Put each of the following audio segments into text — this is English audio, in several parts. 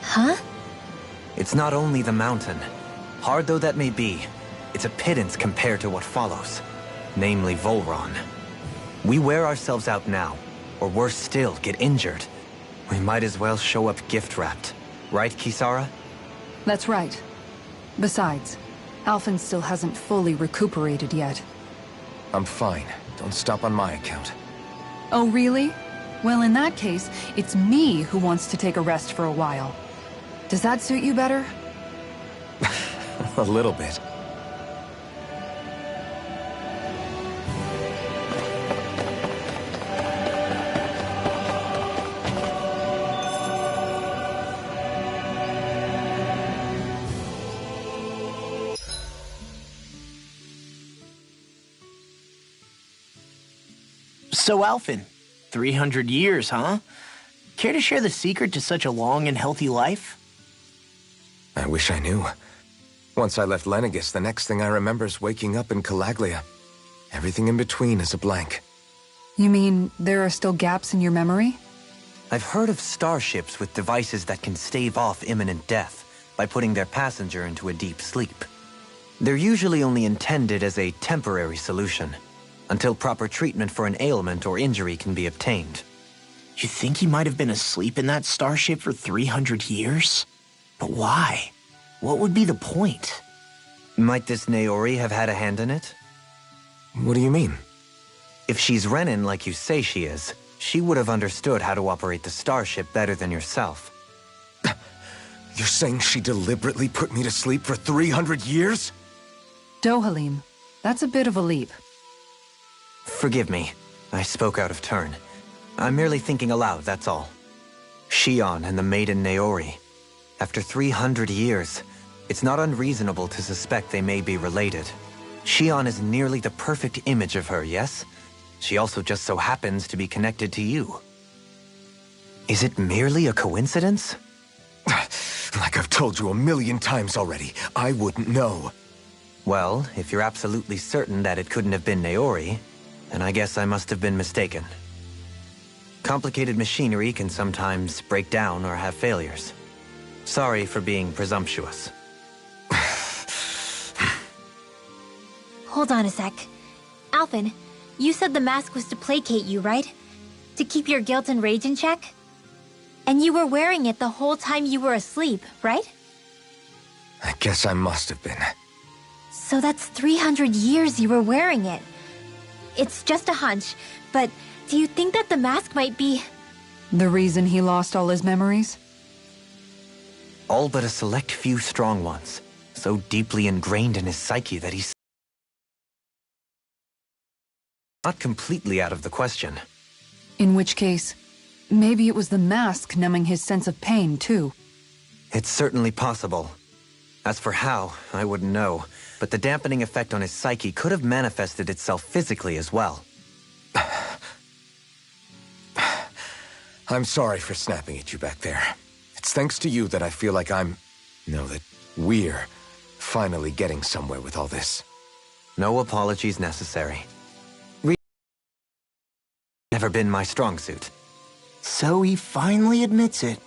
Huh? It's not only the mountain. Hard though that may be, it's a pittance compared to what follows. Namely Volron. We wear ourselves out now, or worse still, get injured. We might as well show up gift-wrapped. Right, Kisara? That's right. Besides, Alphen still hasn't fully recuperated yet. I'm fine. Don't stop on my account. Oh, really? Well, in that case, it's me who wants to take a rest for a while. Does that suit you better? A little bit. So, Alphen, 300 years, huh? Care to share the secret to such a long and healthy life? I wish I knew. Once I left Lenegis, the next thing I remember is waking up in Calaglia. Everything in between is a blank. You mean there are still gaps in your memory? I've heard of starships with devices that can stave off imminent death by putting their passenger into a deep sleep. They're usually only intended as a temporary solution, until proper treatment for an ailment or injury can be obtained. You think he might have been asleep in that starship for 300 years? But why? What would be the point? Might this Naori have had a hand in it? What do you mean? If she's Renin like you say she is, she would have understood how to operate the starship better than yourself. You're saying she deliberately put me to sleep for 300 years? Dohalim, that's a bit of a leap. Forgive me. I spoke out of turn. I'm merely thinking aloud, that's all. Shion and the maiden Naori. After 300 years, it's not unreasonable to suspect they may be related. Shion is nearly the perfect image of her, yes? She also just so happens to be connected to you. Is it merely a coincidence? Like I've told you a million times already, I wouldn't know. Well, if you're absolutely certain that it couldn't have been Naori, then I guess I must have been mistaken. Complicated machinery can sometimes break down or have failures. Sorry for being presumptuous. Hold on a sec. Alphen, you said the mask was to placate you, right? To keep your guilt and rage in check? And you were wearing it the whole time you were asleep, right? I guess I must have been. So that's 300 years you were wearing it. It's just a hunch, but do you think that the mask might be... The reason he lost all his memories? All but a select few strong ones, so deeply ingrained in his psyche that he's not completely out of the question. In which case, maybe it was the mask numbing his sense of pain, too. It's certainly possible. As for how, I wouldn't know, but the dampening effect on his psyche could have manifested itself physically as well. I'm sorry for snapping at you back there. It's thanks to you that I feel like that we're finally getting somewhere with all this. No apologies necessary. Never been my strong suit. So he finally admits it.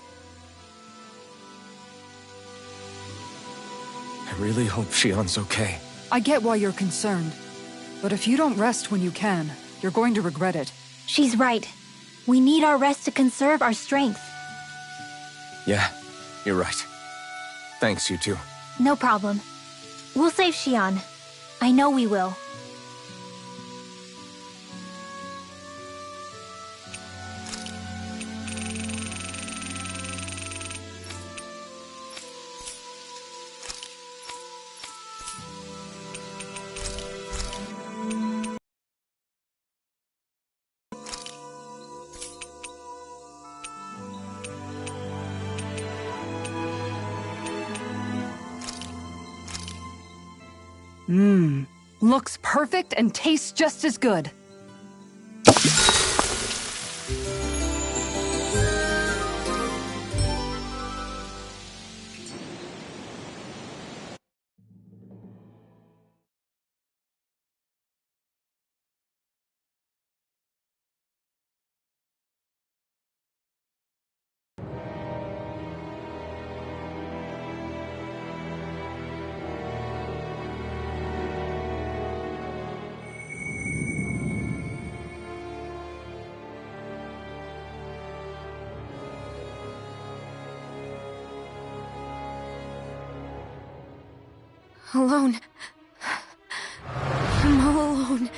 I really hope Shion's okay. I get why you're concerned. But if you don't rest when you can, you're going to regret it. She's right. We need our rest to conserve our strength. Yeah, you're right. Thanks, you two. No problem. We'll save Shion. I know we will. Looks perfect and tastes just as good. Alone. I'm all alone.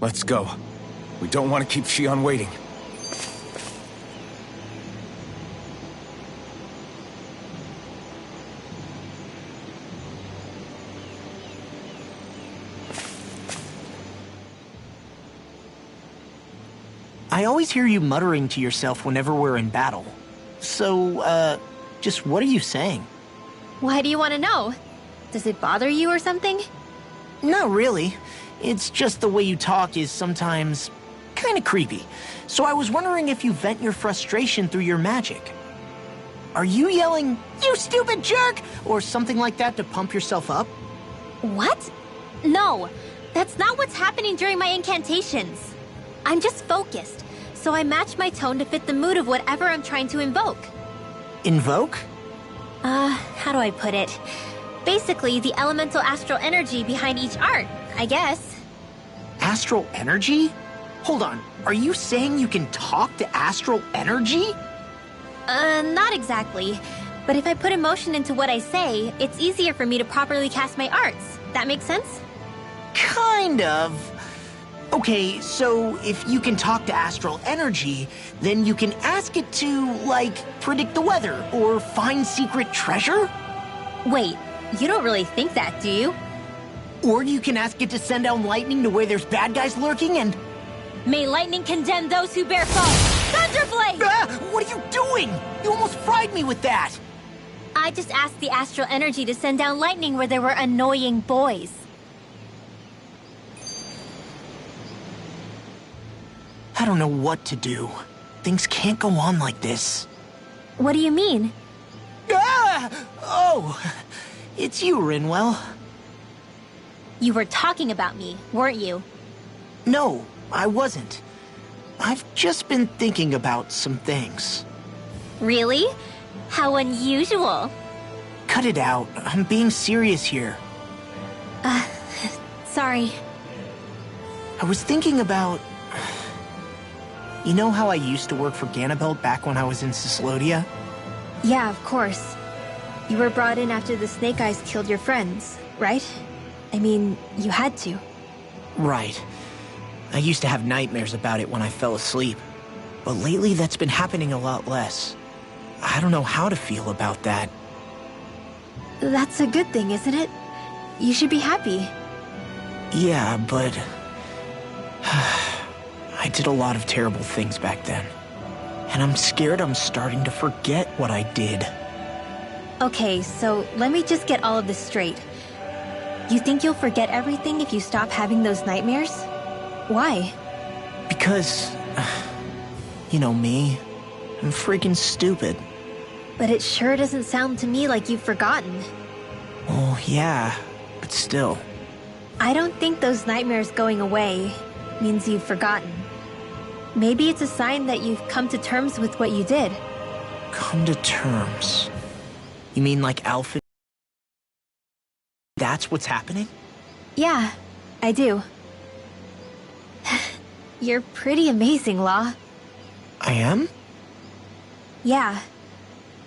Let's go. We don't want to keep Shion waiting. I always hear you muttering to yourself whenever we're in battle. So, just what are you saying? Why do you want to know? Does it bother you or something? Not really. It's just the way you talk is sometimes kind of creepy. So I was wondering if you vent your frustration through your magic. Are you yelling, "You stupid jerk," or something like that to pump yourself up? What? No, that's not what's happening during my incantations. I'm just focused, so I match my tone to fit the mood of whatever I'm trying to invoke. Invoke? How do I put it? Basically, the elemental astral energy behind each art, I guess. Astral energy? Hold on, are you saying you can talk to astral energy? Not exactly. But if I put emotion into what I say, it's easier for me to properly cast my arts. That makes sense? Kind of. Okay, so if you can talk to astral energy, then you can ask it to, like, predict the weather or find secret treasure? Wait, you don't really think that, do you? Or you can ask it to send down lightning to where there's bad guys lurking and... May lightning condemn those who bear false! Thunderblade! Ah! What are you doing? You almost fried me with that! I just asked the astral energy to send down lightning where there were annoying boys. I don't know what to do. Things can't go on like this. What do you mean? Ah! Oh! It's you, Rinwell. You were talking about me, weren't you? No, I wasn't. I've just been thinking about some things. Really? How unusual. Cut it out. I'm being serious here. Sorry. I was thinking about... You know how I used to work for Ganabelt back when I was in Ciclodia? Yeah, of course. You were brought in after the Snake Eyes killed your friends, right? I mean, you had to. Right. I used to have nightmares about it when I fell asleep. But lately that's been happening a lot less. I don't know how to feel about that. That's a good thing, isn't it? You should be happy. Yeah, but... I did a lot of terrible things back then. And I'm scared I'm starting to forget what I did. Okay, so let me just get all of this straight. You think you'll forget everything if you stop having those nightmares? Why? Because... You know me. I'm freaking stupid. But it sure doesn't sound to me like you've forgotten. Oh, yeah. But still. I don't think those nightmares going away means you've forgotten. Maybe it's a sign that you've come to terms with what you did. Come to terms? You mean like Alpha? That's what's happening? Yeah, I do. You're pretty amazing, Law. I am? Yeah.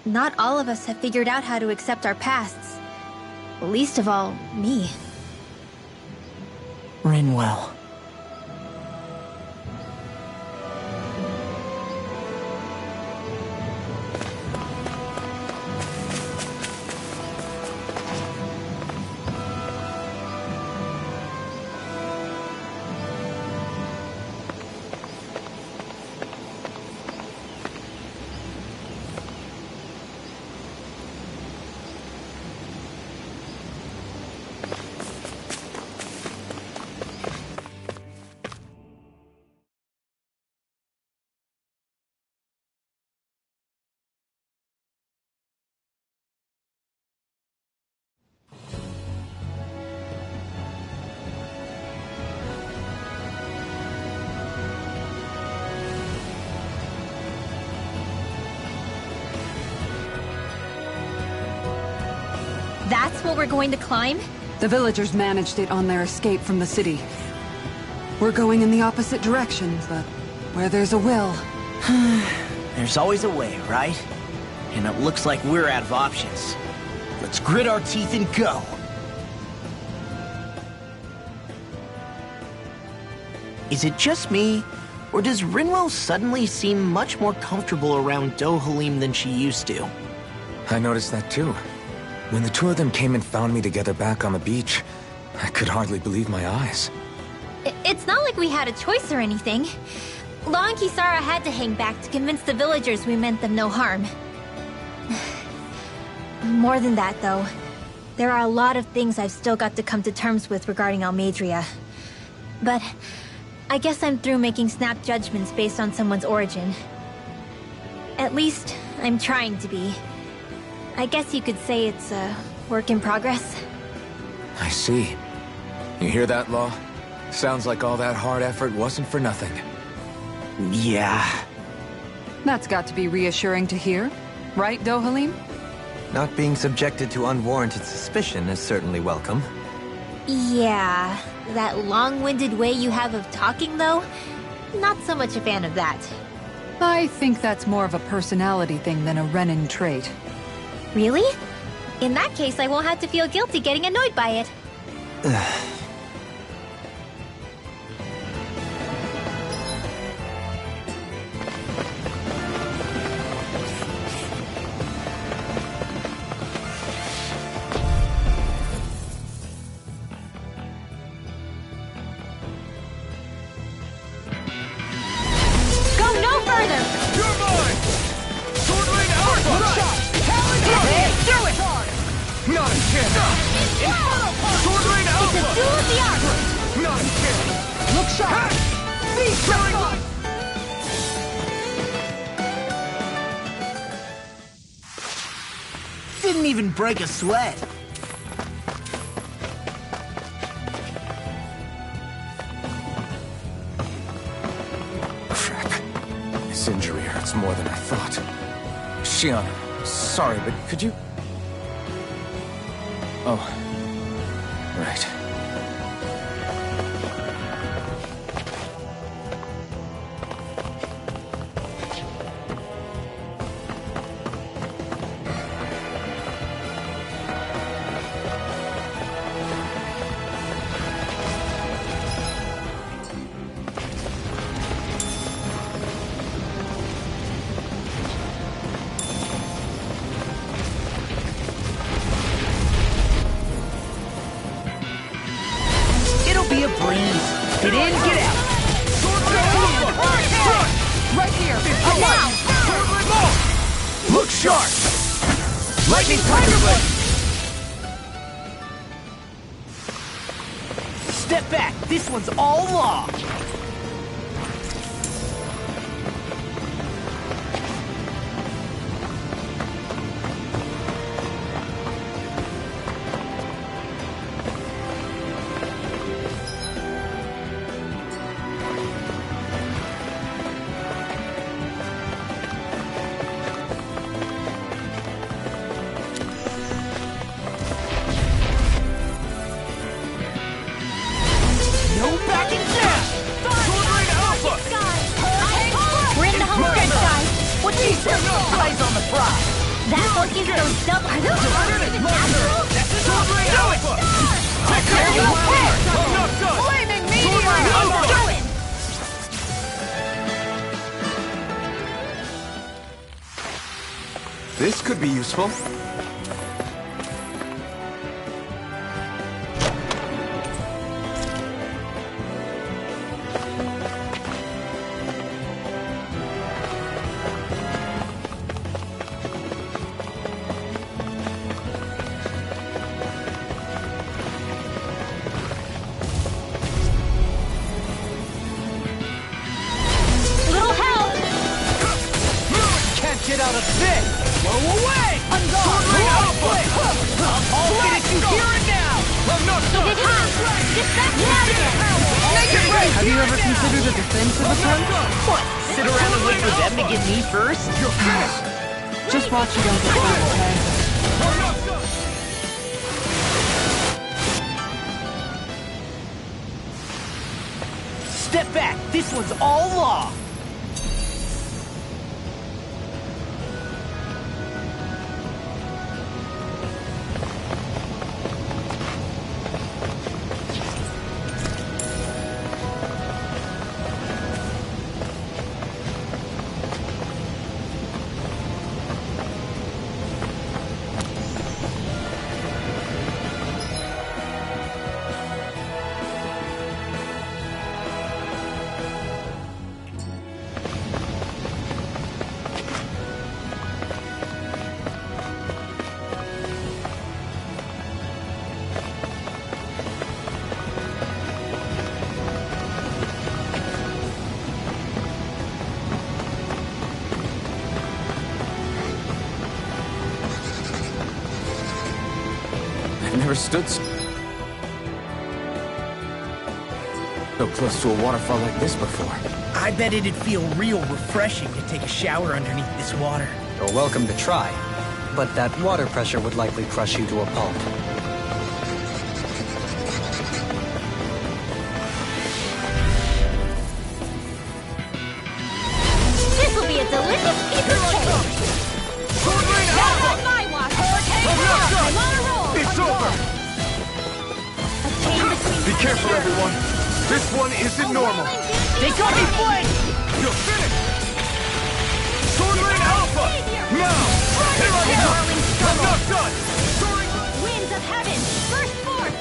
Not all of us have figured out how to accept our pasts. Least of all, me. Rinwell. this what we're going to climb? The villagers managed it on their escape from the city. We're going in the opposite direction, but where there's a will... There's always a way, right? And it looks like we're out of options. Let's grit our teeth and go. Is it just me, or does Rinwell suddenly seem much more comfortable around Dohalim than she used to? I noticed that too. When the two of them came and found me together back on the beach, I could hardly believe my eyes. It's not like we had a choice or anything. Law and Kisara had to hang back to convince the villagers we meant them no harm. More than that, though. There are a lot of things I've still got to come to terms with regarding Almadria. But I guess I'm through making snap judgments based on someone's origin. At least, I'm trying to be. I guess you could say it's a work in progress. I see. You hear that, Law? Sounds like all that hard effort wasn't for nothing. Yeah. That's got to be reassuring to hear. Right, Dohalim? Not being subjected to unwarranted suspicion is certainly welcome. Yeah, that long-winded way you have of talking, though? Not so much a fan of that. I think that's more of a personality thing than a Renin trait. Really? In that case, I won't have to feel guilty getting annoyed by it. Didn't even break a sweat. Crap. This injury hurts more than I thought. Shion, sorry, but could you... Oh. Right. Be a breeze. Get in, get out. Right here! Now! Look sharp. Lightning Tiger Blade. Step back. This one's all law. Eyes on the prize. That look is those double... Are those even natural? Do it! Flaming meteor! Do it! This could be useful. Get out of this! Blow away! Unguard! I'll finish you here and now! Get back out of here! Have you ever considered a defensive approach? What? Sit around and wait for them to get me first? Just watch you don't get burned, okay? Step back! This one's all law! Never stood so close to a waterfall like this before. I bet it'd feel real refreshing to take a shower underneath this water. You're welcome to try, but that water pressure would likely crush you to a pulp. This'll be a delicious piece of cake! Not on my watch! I'm on a roll! It's over! A chain between Be careful, everyone. This one isn't normal. They got me flanked! You're finished! Sword Lane Alpha! Now! Darling I'm struggle! not done! Soaring... Winds of heaven, burst forth!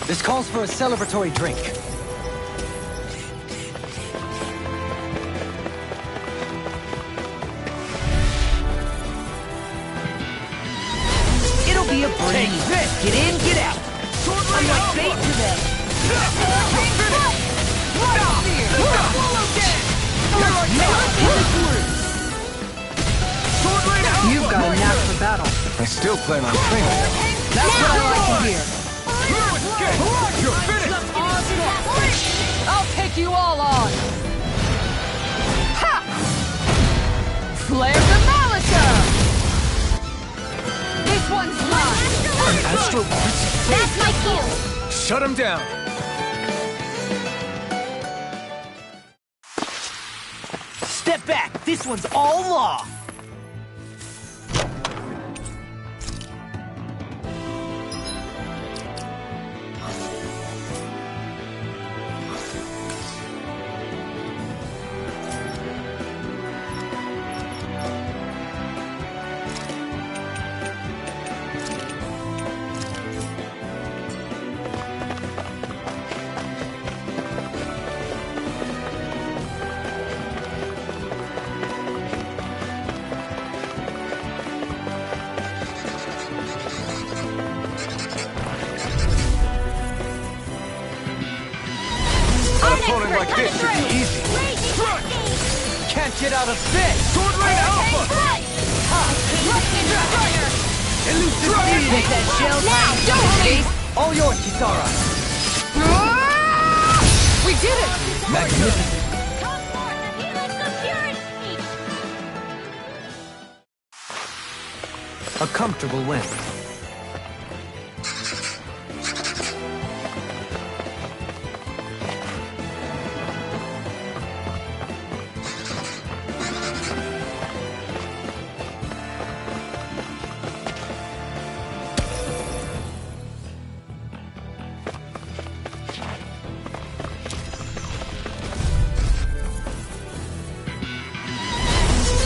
This calls for a celebratory drink. It'll be a breeze. Get in, get out. I'm like bait to them. You've got a knack for battle. I still plan on training. That's what I like to hear. You're finished! I'll take you all on! Ha! Flame the Malika! This one's mine! Astro Blast? That's my cue! Shut him down! Step back. This one's all law. An opponent like this should be easy. Can't get out of this! Sword Lane Alpha! Get that shell now! Don't me! All yours, Kisara! We did it! Magnificent! Come forth and heal the purity! A comfortable win.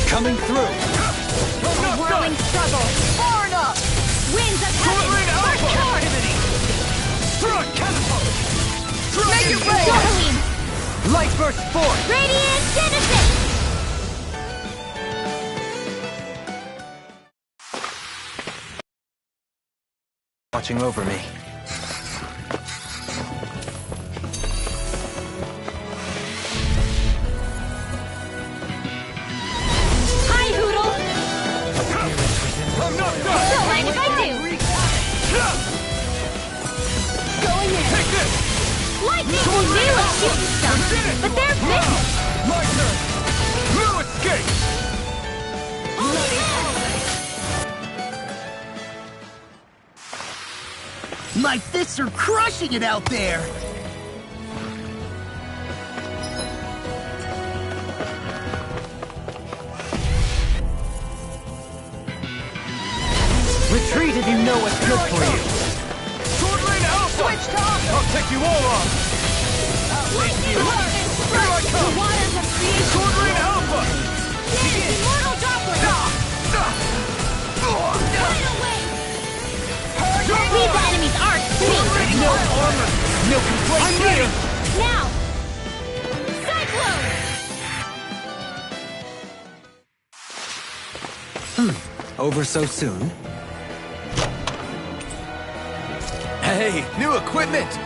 Coming through! A whirling struggle! Far enough! Winds of heaven! First card! Make it rain! Darling! Light burst forth! Radiant Genesis! Watching over me. Hi, Hoodle! I'm not done! Don't mind if I do! Go in there! Take this! Lightning will may look cute and stuff, but they're business! My turn! No escape! My fists are crushing it out there! Retreat if you know what's good for you. Sword Lane Alpha! Switch to Alpha! I'll take you all on! Lightning Blast! Here I come! The waters of creation! Sword Lane Alpha! Yes, immortal droplet! Right away! Leave the enemy's arc to me! No armor! No complaints! I'm ready! Now! Cyclone! Over so soon? Hey, new equipment!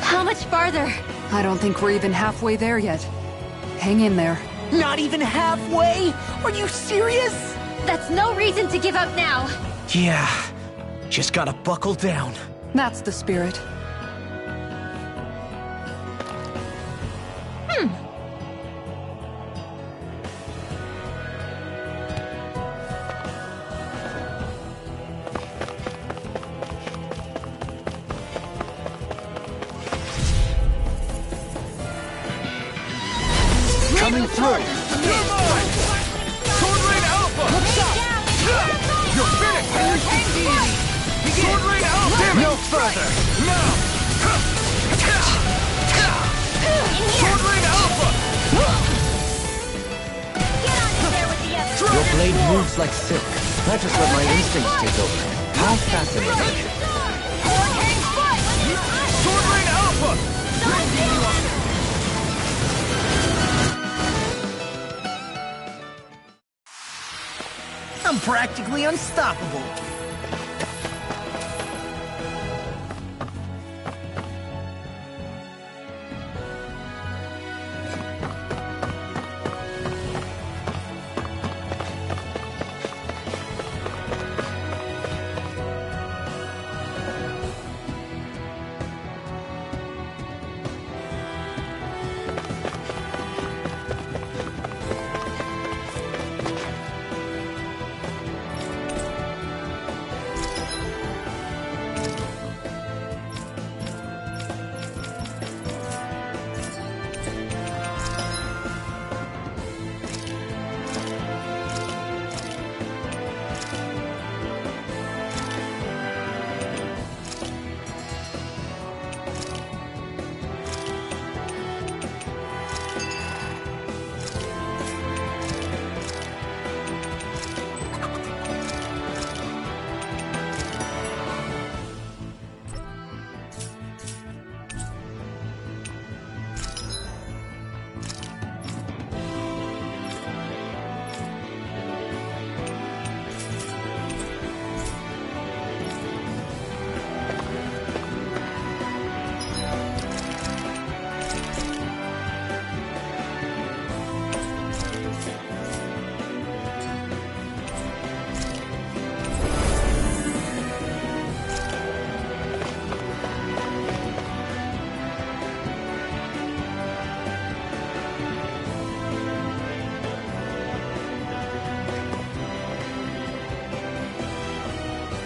How much farther? I don't think we're even halfway there yet. Hang in there. Not even halfway? Are you serious? That's no reason to give up now. Yeah, just gotta buckle down. That's the spirit. Coming through! You're mine! Sword Lane Alpha! You're finished! Sword Lane Alpha! No further! Now! Sword Lane Alpha! Your blade moves like silk. I just let my instincts take over. How fascinating. Sword Lane Alpha! I'm practically unstoppable.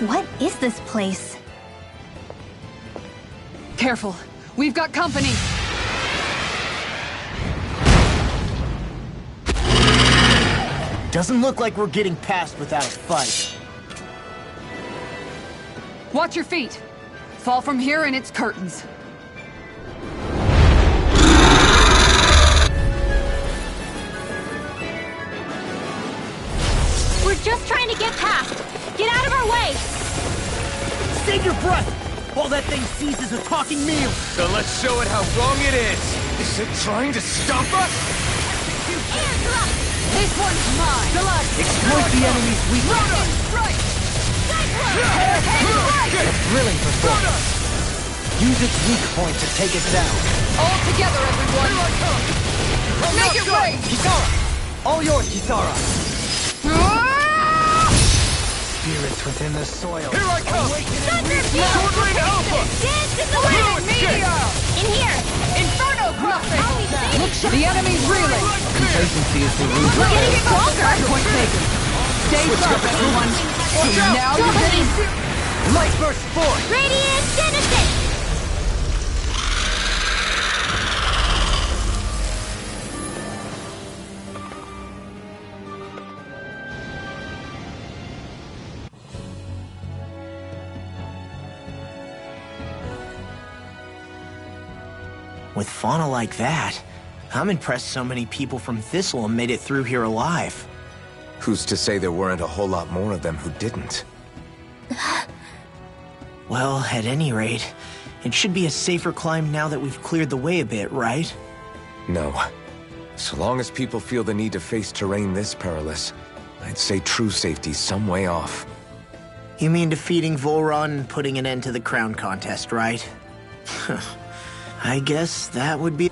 What is this place? Careful. We've got company. Doesn't look like we're getting past without a fight. Watch your feet. Fall from here and it's curtains. We're just trying to get past. Get out of our way! Save your breath while that thing seizes a talking meal. So let's show it how wrong it is. Is it trying to stop us? This one's mine! Exploit the enemy's weakness. Right! A thrilling performance. Use its weak point to take it down. All together, everyone! Make it rain! Kisara! All yours, Kisara! Spirits within the soil. Here I come! Thunderbolt! Alpha! Dance in the wind! Meteor! In here! Inferno Crossing! Always safe! The enemy's reeling! Complacency is the root. We're getting stronger! Point taken! Stay sharp, everyone! Now you're getting... Light burst forth! Radiant Genesis! With fauna like that, I'm impressed so many people from Thistle made it through here alive. Who's to say there weren't a whole lot more of them who didn't? Well, at any rate, it should be a safer climb now that we've cleared the way a bit, right? No. So long as people feel the need to face terrain this perilous, I'd say true safety's some way off. You mean defeating Volron and putting an end to the crown contest, right? I guess that would be...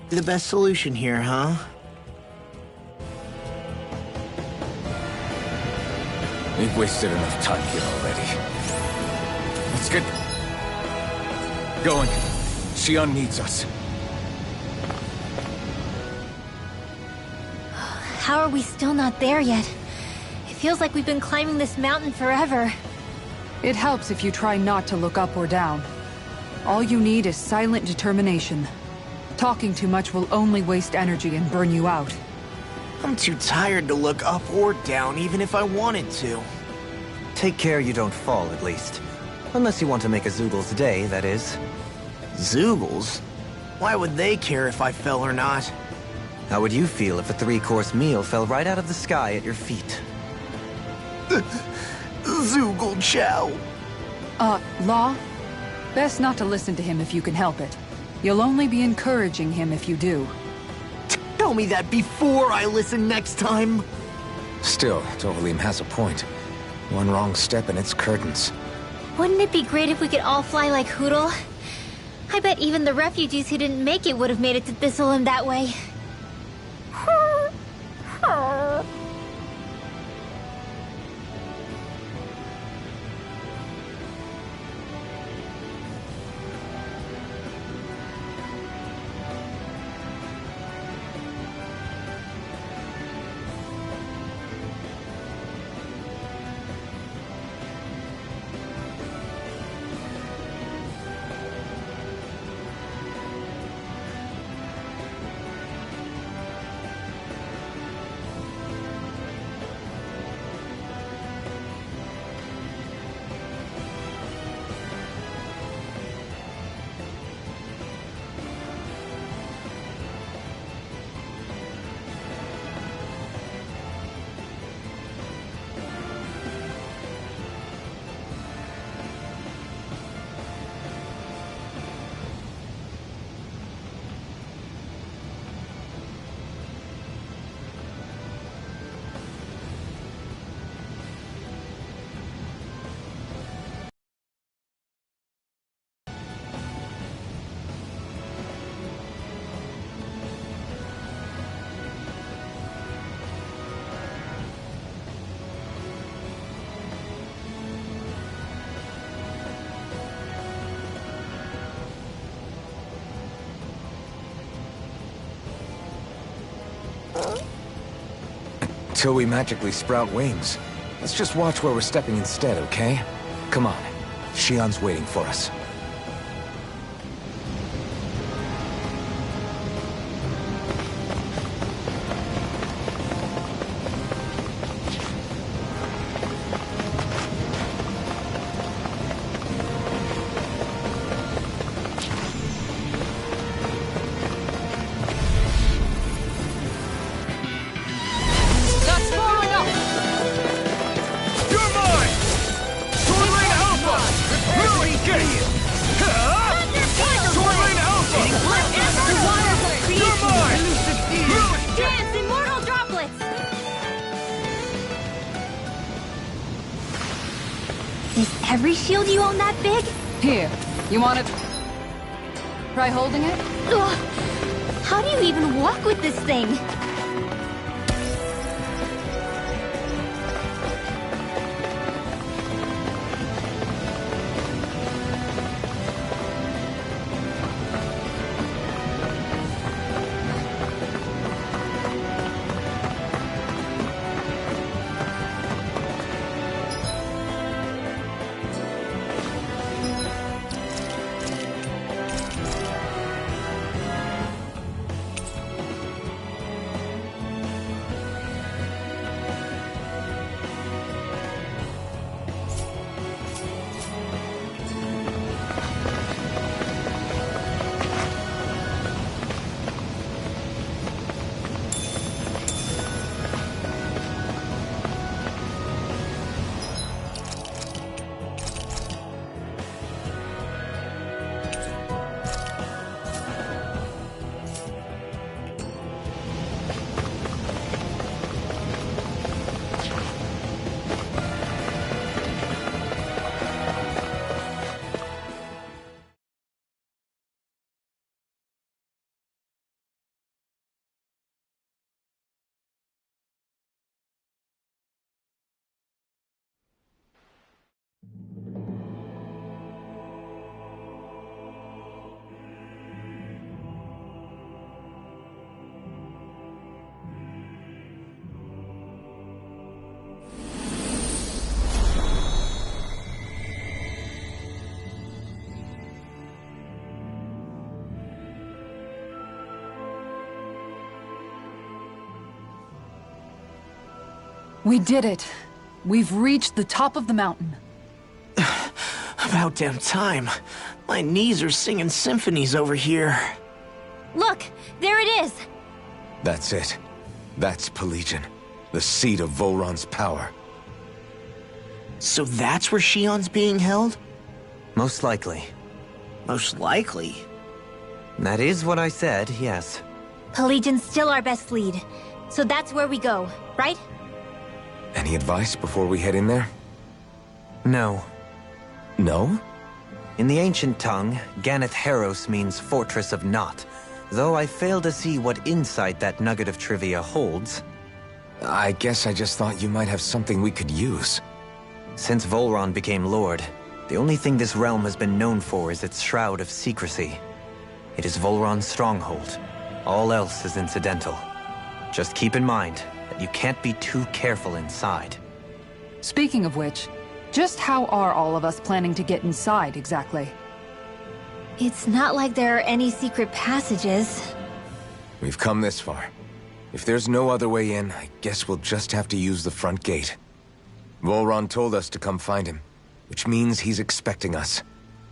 The best solution here, huh? We've wasted enough time here already. Let's get going. Xion needs us. How are we still not there yet? It feels like we've been climbing this mountain forever. It helps if you try not to look up or down. All you need is silent determination. Talking too much will only waste energy and burn you out. I'm too tired to look up or down, even if I wanted to. Take care you don't fall, at least. Unless you want to make a Zoogel's day, that is. Zoogles? Why would they care if I fell or not? How would you feel if a 3-course meal fell right out of the sky at your feet? Zoogle chow. Law? Best not to listen to him if you can help it. You'll only be encouraging him if you do. Tell me that before I listen next time. Still, Tovalim has a point. One wrong step and it's curtains. Wouldn't it be great if we could all fly like Hootle? I bet even the refugees who didn't make it would have made it to Thistleland that way. Till we magically sprout wings. Let's just watch where we're stepping instead, okay? Come on. Xion's waiting for us. Is every shield you own that big? Here, you want it? Try holding it? Ugh. How do you even walk with this thing? We did it. We've reached the top of the mountain. About damn time. My knees are singing symphonies over here. Look, there it is. That's it. That's Pelegion, the seat of Volron's power. So that's where Shion's being held? Most likely. Most likely. That is what I said, yes. Pelegion's still our best lead. So that's where we go, right? Any advice before we head in there? No. No? In the ancient tongue, Ganeth Heros means Fortress of Naught, though I fail to see what insight that nugget of trivia holds. I guess I just thought you might have something we could use. Since Volron became Lord, the only thing this realm has been known for is its shroud of secrecy. It is Volron's stronghold. All else is incidental. Just keep in mind that you can't be too careful inside. Speaking of which, just how are all of us planning to get inside exactly? It's not like there are any secret passages. We've come this far. If there's no other way in, I guess we'll just have to use the front gate. Volron told us to come find him, which means he's expecting us.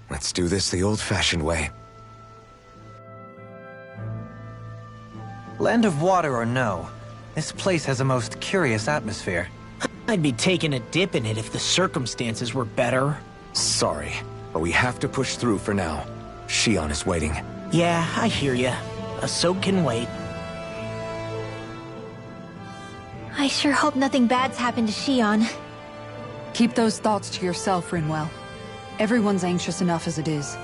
Let's do this the old-fashioned way. Land of water or no, this place has a most curious atmosphere. I'd be taking a dip in it if the circumstances were better. Sorry, but we have to push through for now. Shion is waiting. Yeah, I hear ya. A soak can wait. I sure hope nothing bad's happened to Shion. Keep those thoughts to yourself, Rinwell. Everyone's anxious enough as it is.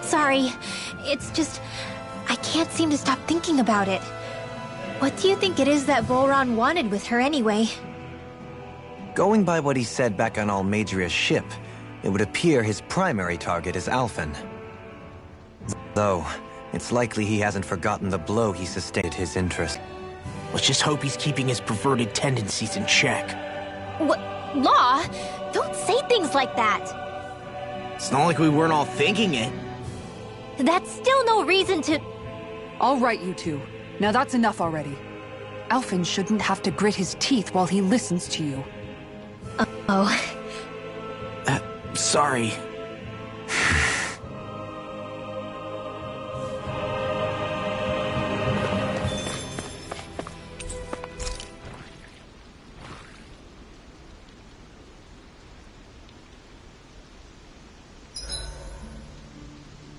Sorry. It's just... I can't seem to stop thinking about it. What do you think it is that Volron wanted with her anyway? Going by what he said back on Almadria's ship, it would appear his primary target is Alphen. Though, it's likely he hasn't forgotten the blow he sustained his interest. Let's just hope he's keeping his perverted tendencies in check. What? Law? Don't say things like that! It's not like we weren't all thinking it. That's still no reason to... All right, you two. Now that's enough already. Alphen shouldn't have to grit his teeth while he listens to you. Oh. Sorry.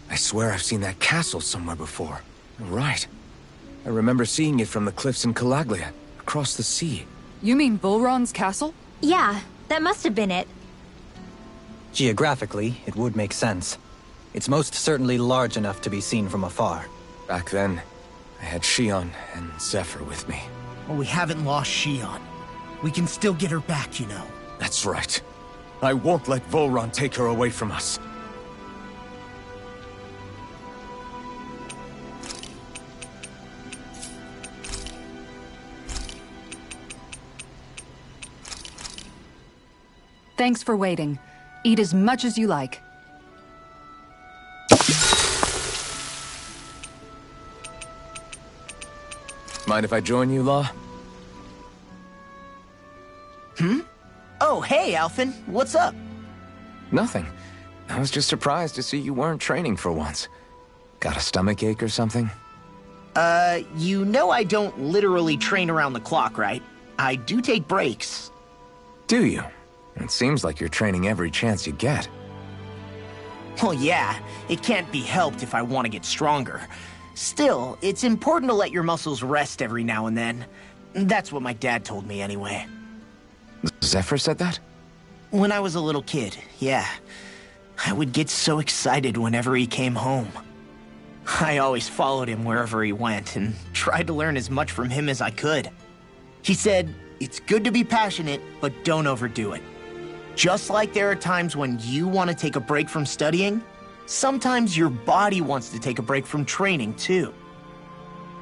I swear I've seen that castle somewhere before. Right. I remember seeing it from the cliffs in Calaglia, across the sea. You mean Volron's castle? Yeah, that must have been it. Geographically, it would make sense. It's most certainly large enough to be seen from afar. Back then, I had Shion and Zephyr with me. Well, we haven't lost Shion. We can still get her back, you know. That's right. I won't let Volron take her away from us. Thanks for waiting. Eat as much as you like. Mind if I join you, Law? Oh, hey, Alphen. What's up? Nothing. I was just surprised to see you weren't training for once. Got a stomachache or something? You know I don't literally train around the clock, right? I do take breaks. Do you? It seems like you're training every chance you get. Well, yeah, it can't be helped if I want to get stronger. Still, it's important to let your muscles rest every now and then. That's what my dad told me anyway. Zephyr said that? When I was a little kid, yeah. I would get so excited whenever he came home. I always followed him wherever he went and tried to learn as much from him as I could. He said, it's good to be passionate, but don't overdo it. Just like there are times when you want to take a break from studying, sometimes your body wants to take a break from training, too.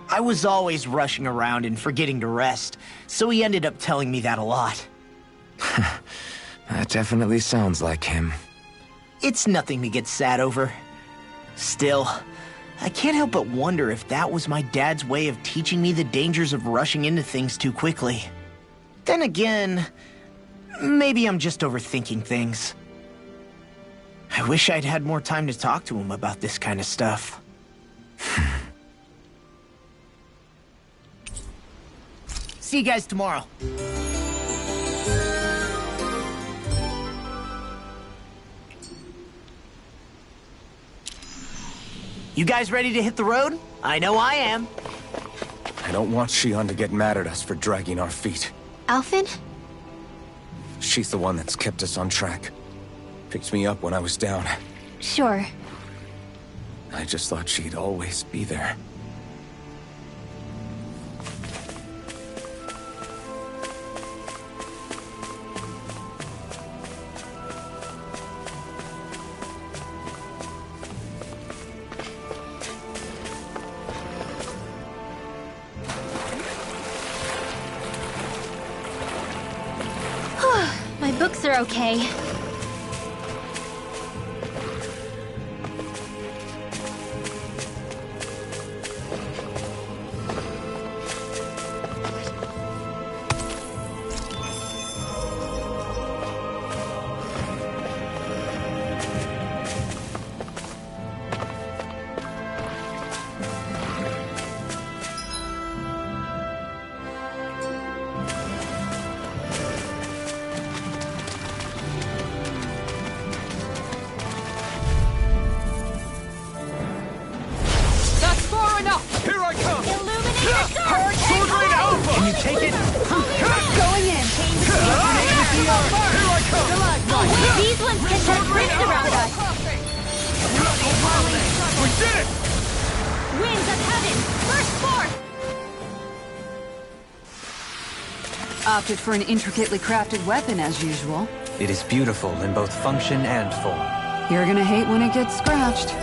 I was always rushing around and forgetting to rest, so he ended up telling me that a lot. That definitely sounds like him. It's nothing to get sad over. Still, I can't help but wonder if that was my dad's way of teaching me the dangers of rushing into things too quickly. Then again, maybe I'm just overthinking things. I wish I'd had more time to talk to him about this kind of stuff. See you guys tomorrow. You guys ready to hit the road? I know I am. I don't want Shion to get mad at us for dragging our feet. Alphen? She's the one that's kept us on track. Picked me up when I was down. Sure. I just thought she'd always be there. My books are okay. These ones can turn rings around us! We did it! Winds of heaven, burst forth! Opted for an intricately crafted weapon as usual. It is beautiful in both function and form. You're gonna hate when it gets scratched.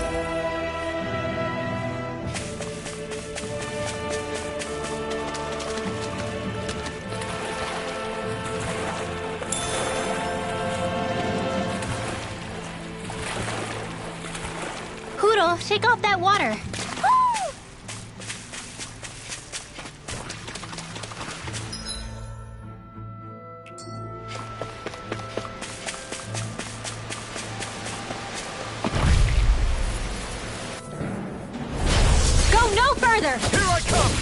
Poodle, shake off that water. Go no further! Here I come!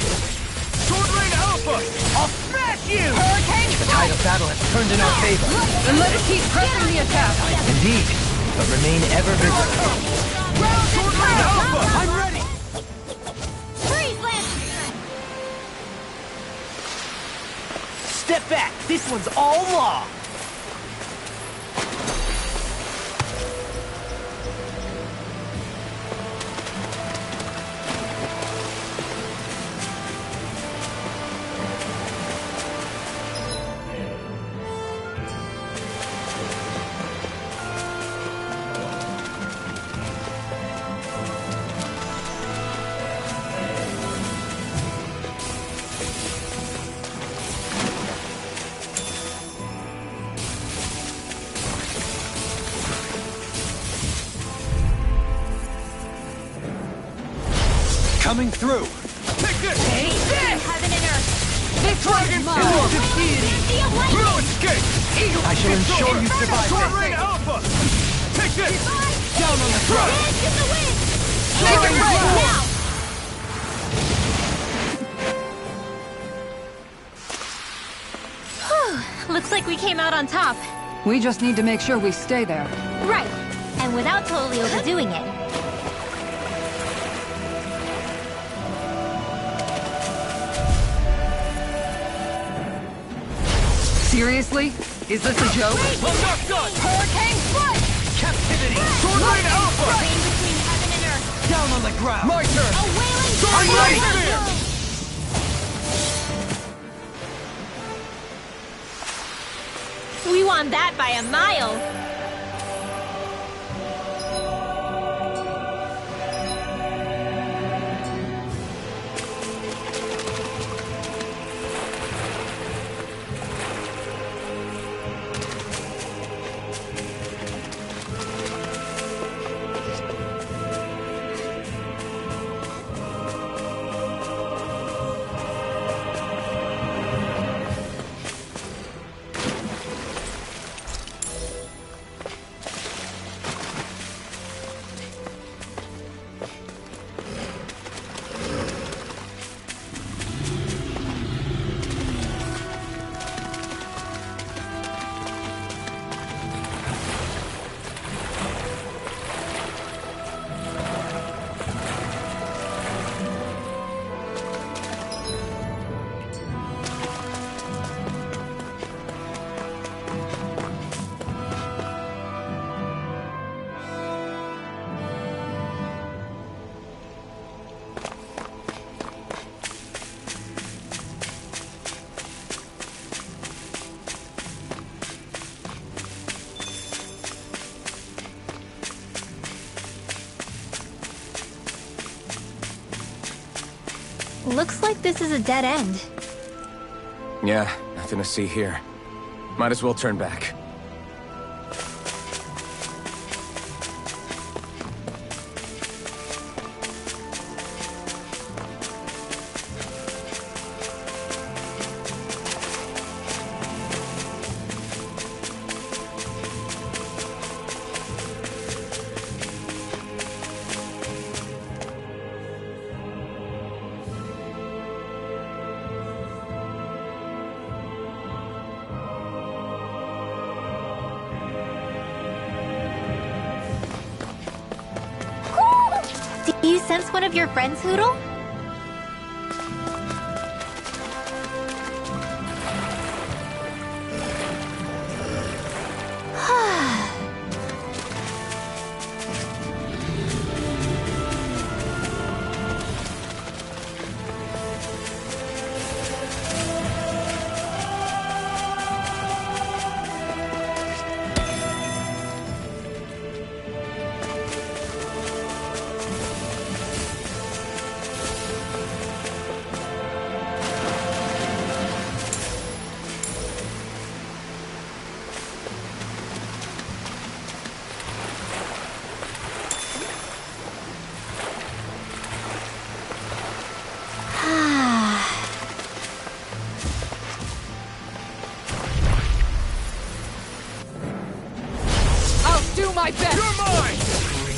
Sword Rain Alpha! I'll smash you! Hurricane! The tide of battle has turned in our favor. Then let it keep pressing the attack! Indeed, but remain ever vigilant. Sword Rain Alpha! I'm ready! Freeze, Lance! Step back. This one's all law. Coming through! Take this! Take this! Heaven and earth! This one's mine! Sea of light! No escape! I shall ensure you survive Sword this! Rain Alpha! Take this! Down on the ground! Dance in the wind! Take it right right now! Whew, looks like we came out on top. We just need to make sure we stay there. Right, and without totally overdoing it. Seriously? Is this a joke? I'm not done! Hurricane foot! Captivity! Sword Rain Alpha! Reign between heaven and earth. Down on the ground! My turn! A wailing I'm ready! We won that by a mile. Looks like this is a dead end. Yeah, nothing to see here. Might as well turn back. Do you sense one of your friends, Hoodle? Do my best! You're mine!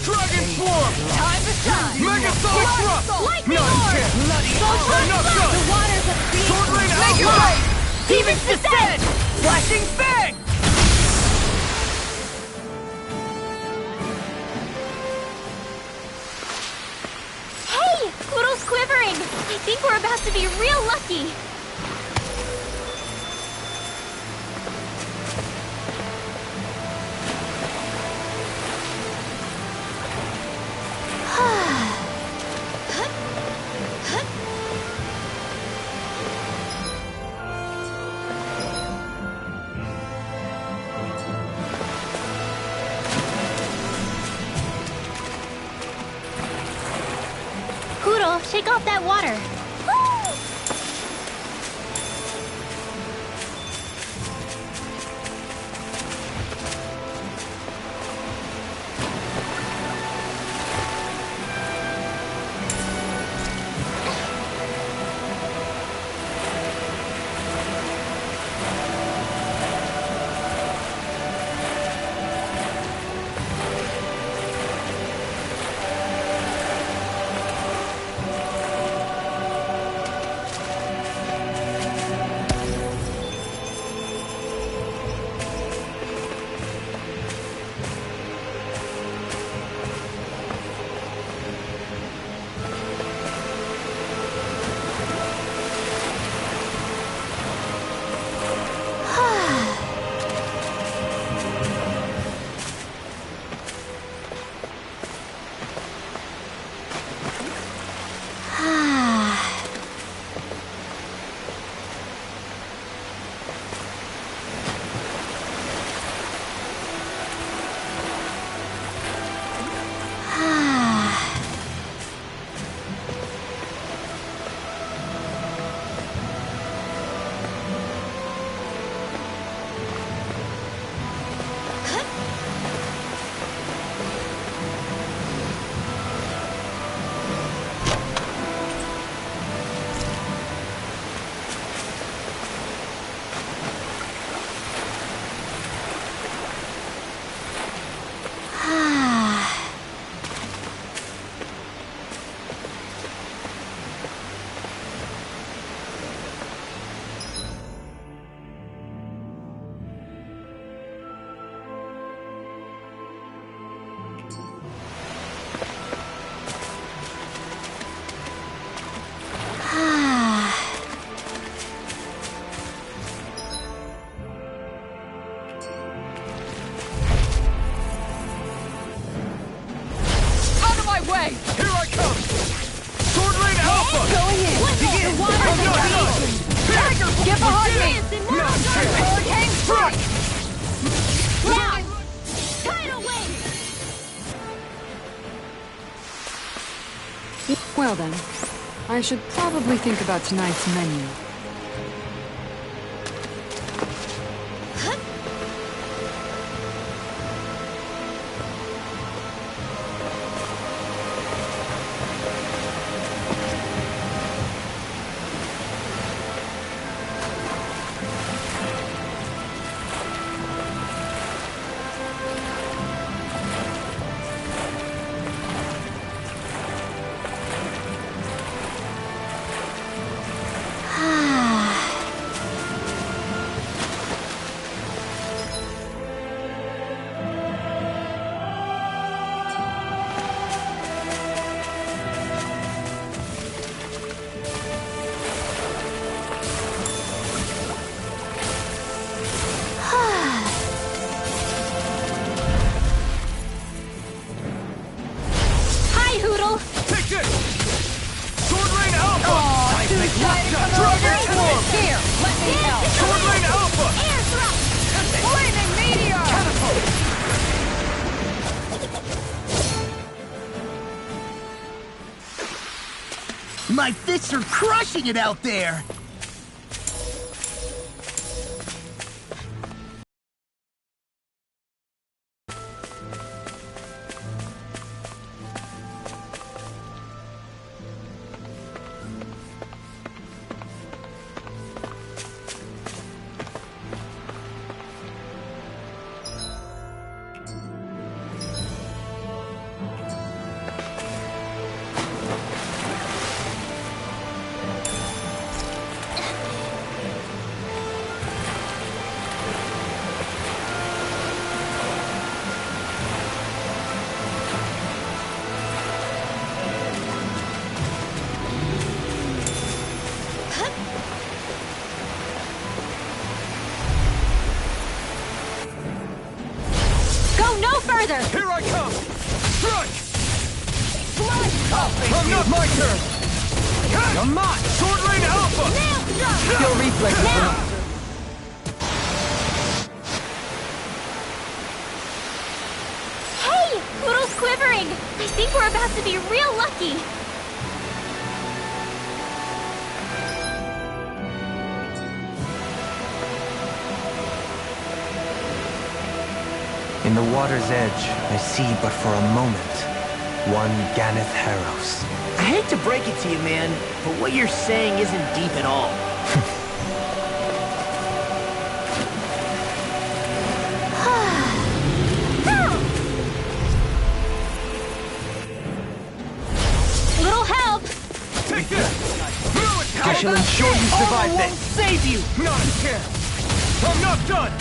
Dragon Swarm! Time to shine! Mega Soul Thrust! Lightning Not Orb! chance! Not The good! waters of sea! Sword Rain Make it Alpha! right! Demon's Descent! Flashing Fang! Hey! Hoodle's quivering! I think we're about to be real lucky! Hoodle, shake off that water! Well then, I should probably think about tonight's menu. My fists are crushing it out there! Further! Here I come! Strike! I'm not my turn! I'm not! Sword Rain Alpha! Skill reflexes. Now! Hey! Poodle's quivering! I think we're about to be real lucky! In the water's edge, I see but for a moment one Ganeth Harrows. I hate to break it to you, man, but what you're saying isn't deep at all. Little help! Take this! I shall ensure you survive won't this. save you! Not a chance! I'm not done!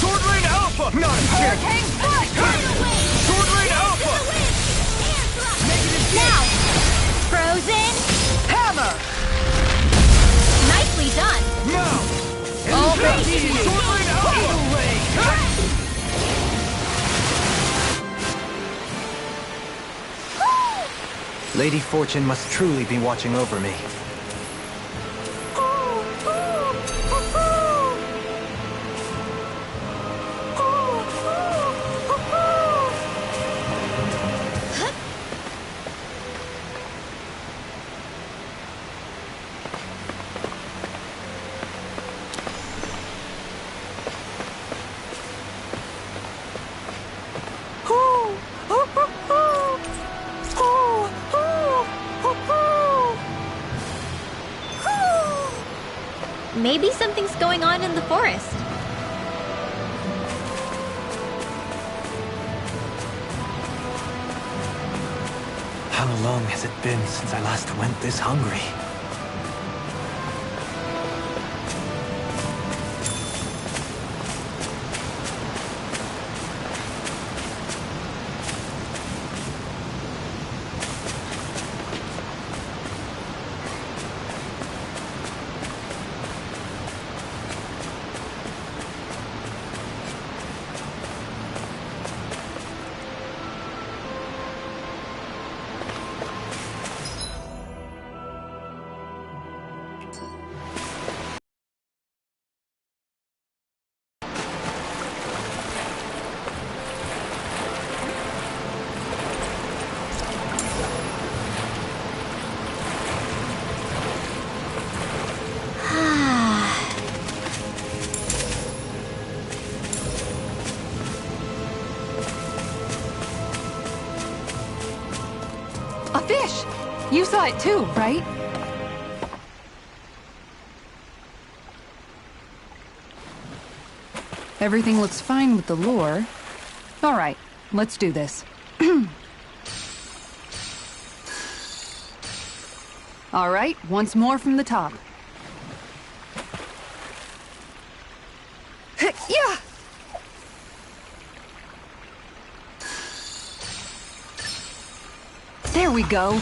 Sword Rain Alpha! Not a chance! Sword Rain Alpha! Now! Frozen! Hammer! Nicely done! Now! All right. Sword Rain Alpha! Lady Fortune must truly be watching over me. Maybe something's going on in the forest. How long has it been since I last went this hungry? fish. You saw it too, right? Everything looks fine with the lure. All right, let's do this. All right, once more from the top. Yeah! There we go.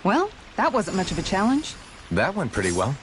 Well, that wasn't much of a challenge. That went pretty well.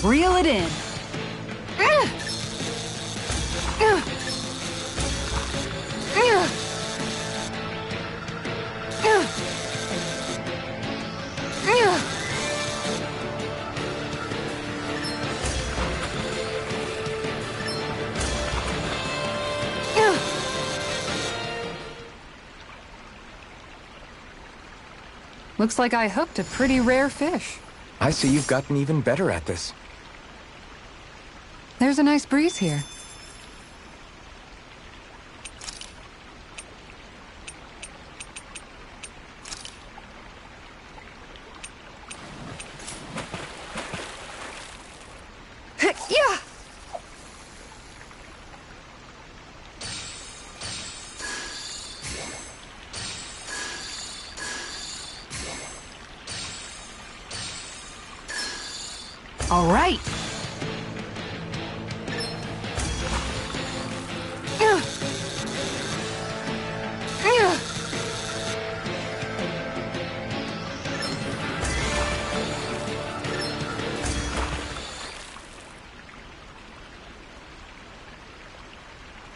Reel it in. Looks like I hooked a pretty rare fish. I see you've gotten even better at this. There's a nice breeze here. Yeah! All right.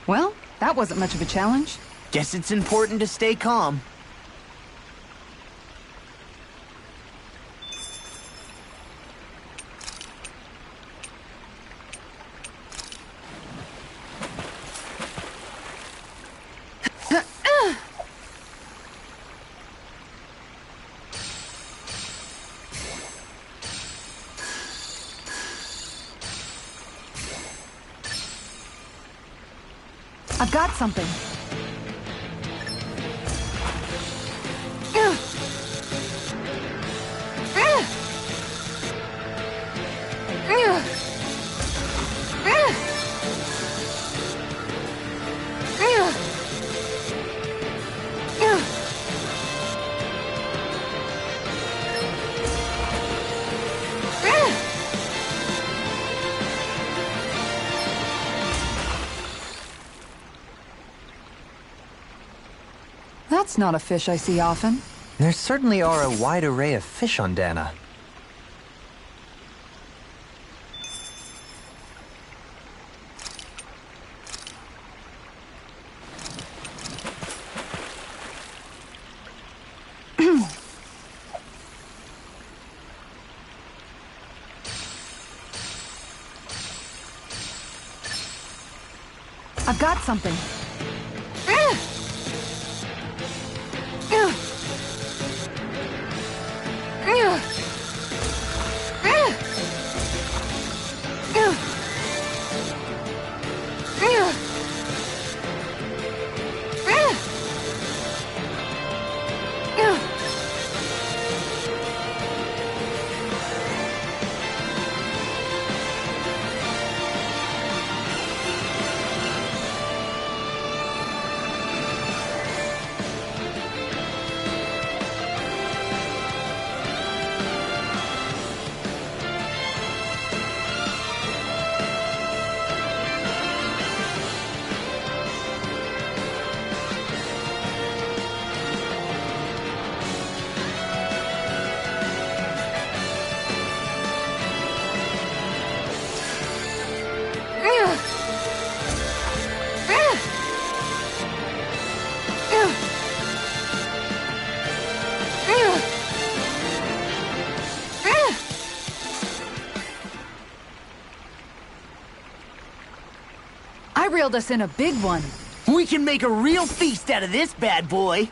Well, that wasn't much of a challenge. Guess it's important to stay calm. I've got something. That's not a fish I see often. There certainly are a wide array of fish on Dana. I've got something. reeled us in a big one. We can make a real feast out of this bad boy.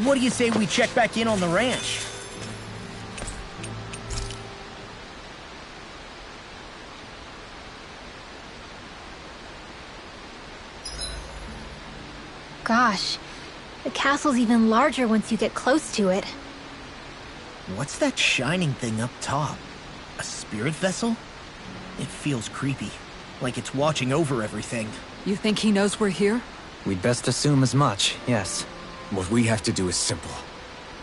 What do you say we check back in on the ranch? Gosh, the castle's even larger once you get close to it. What's that shining thing up top? A spirit vessel? It feels creepy, like it's watching over everything. You think he knows we're here? We'd best assume as much, yes. What we have to do is simple.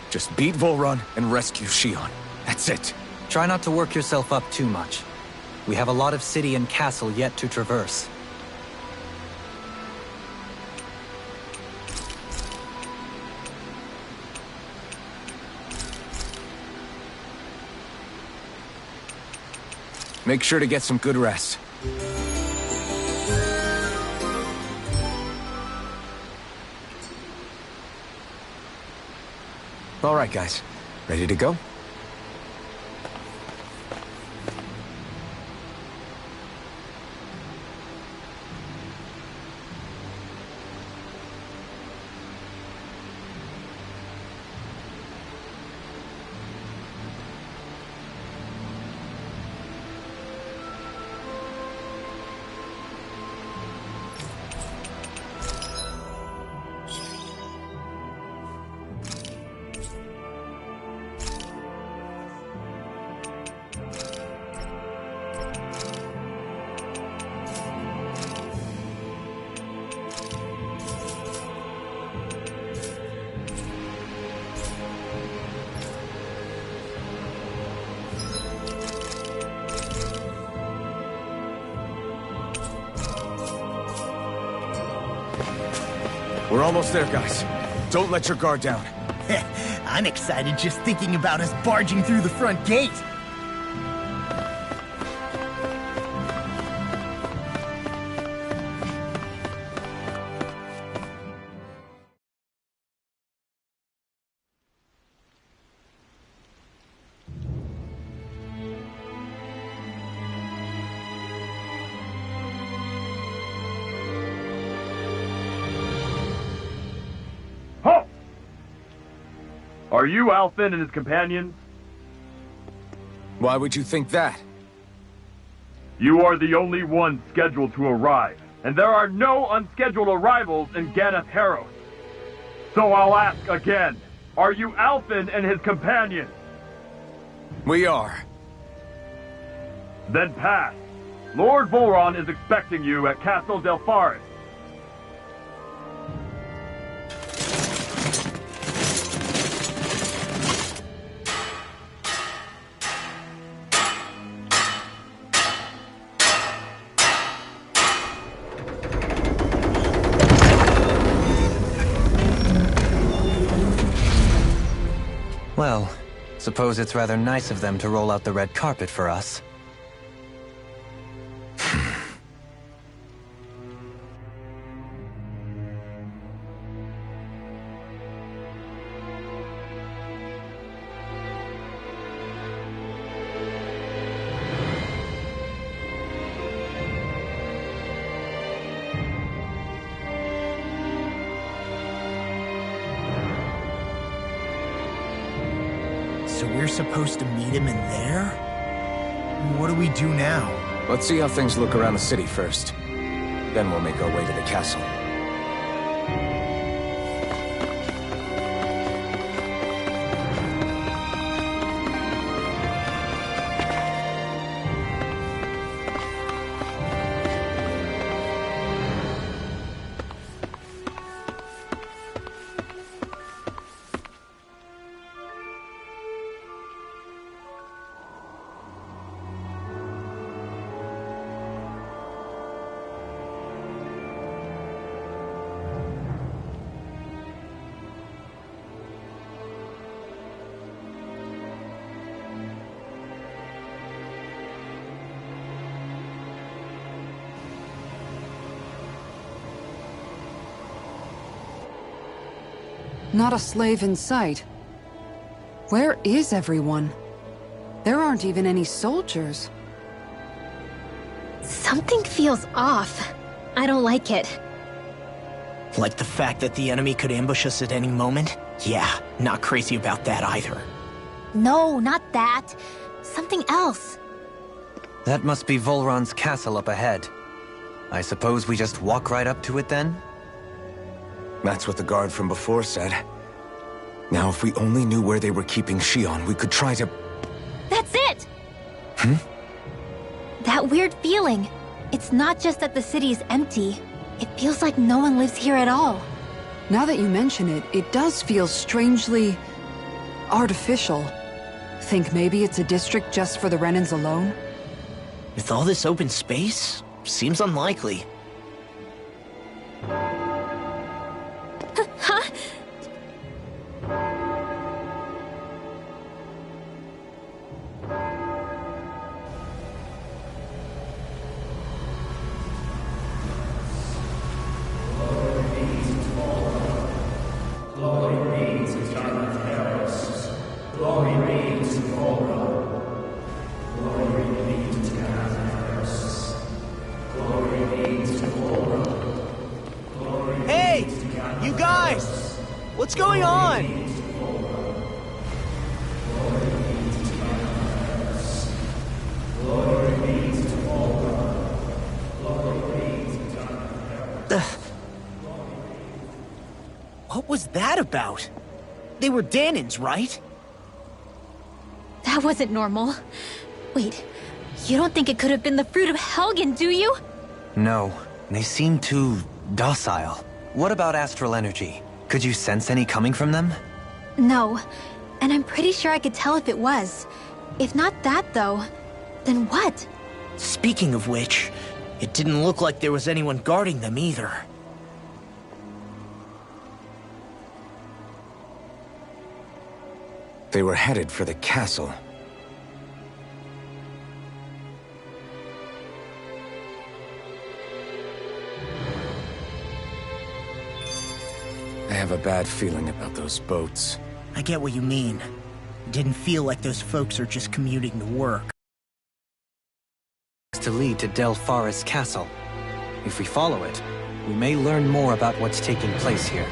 Just beat Volron and rescue Shion. That's it. Try not to work yourself up too much. We have a lot of city and castle yet to traverse. Make sure to get some good rest. All right, guys. Ready to go? We're almost there, guys. Don't let your guard down. I'm excited just thinking about us barging through the front gate. Are you Alphen and his companions? Why would you think that? You are the only one scheduled to arrive, and there are no unscheduled arrivals in Ganeth Haros. So I'll ask again, are you Alphen and his companions? We are. Then pass. Lord Volron is expecting you at Castle Delpharis. Well, suppose it's rather nice of them to roll out the red carpet for us. So we're supposed to meet him in there? What do we do now? Let's see how things look around the city first. Then we'll make our way to the castle. Not a slave in sight. Where is everyone? There aren't even any soldiers. Something feels off. I don't like it. Like the fact that the enemy could ambush us at any moment? Yeah, not crazy about that either. No, not that. Something else. That must be Volron's castle up ahead. I suppose we just walk right up to it then? That's what the guard from before said. Now, if we only knew where they were keeping Shion, we could try to... That's it! That weird feeling. It's not just that the city is empty. It feels like no one lives here at all. Now that you mention it, it does feel strangely... artificial. Think maybe it's a district just for the Renans alone? With all this open space? Seems unlikely. Huh? Hey! You guys! What's going on? What was that about? They were Danans, right? That wasn't normal. Wait, you don't think it could have been the fruit of Helgen, do you? No, they seem too docile. What about astral energy? Could you sense any coming from them? No, and I'm pretty sure I could tell if it was. If not that, though, then what? Speaking of which, it didn't look like there was anyone guarding them either. They were headed for the castle. I have a bad feeling about those boats. I get what you mean. It didn't feel like those folks are just commuting to work. To lead to Del Farra's castle. If we follow it, we may learn more about what's taking place here.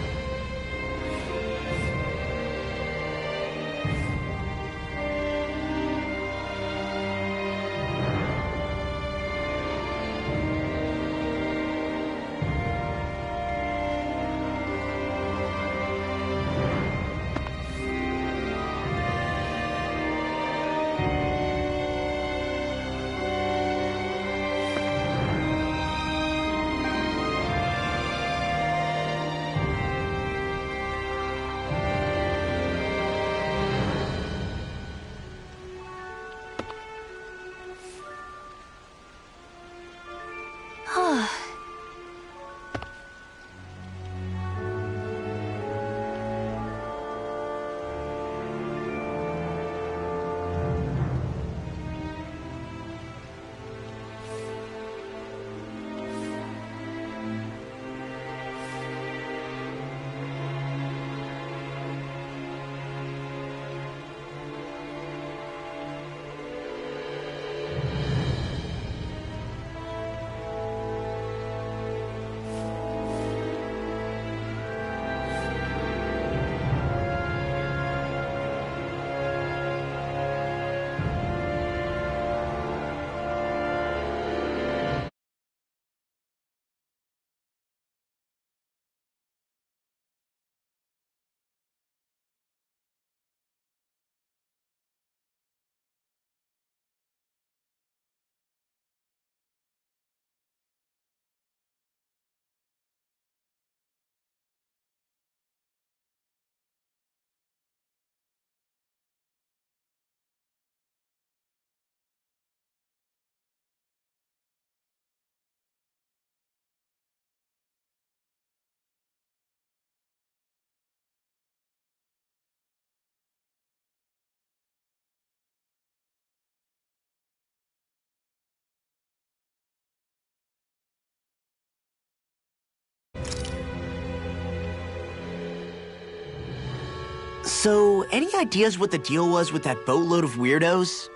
So, any ideas what the deal was with that boatload of weirdos?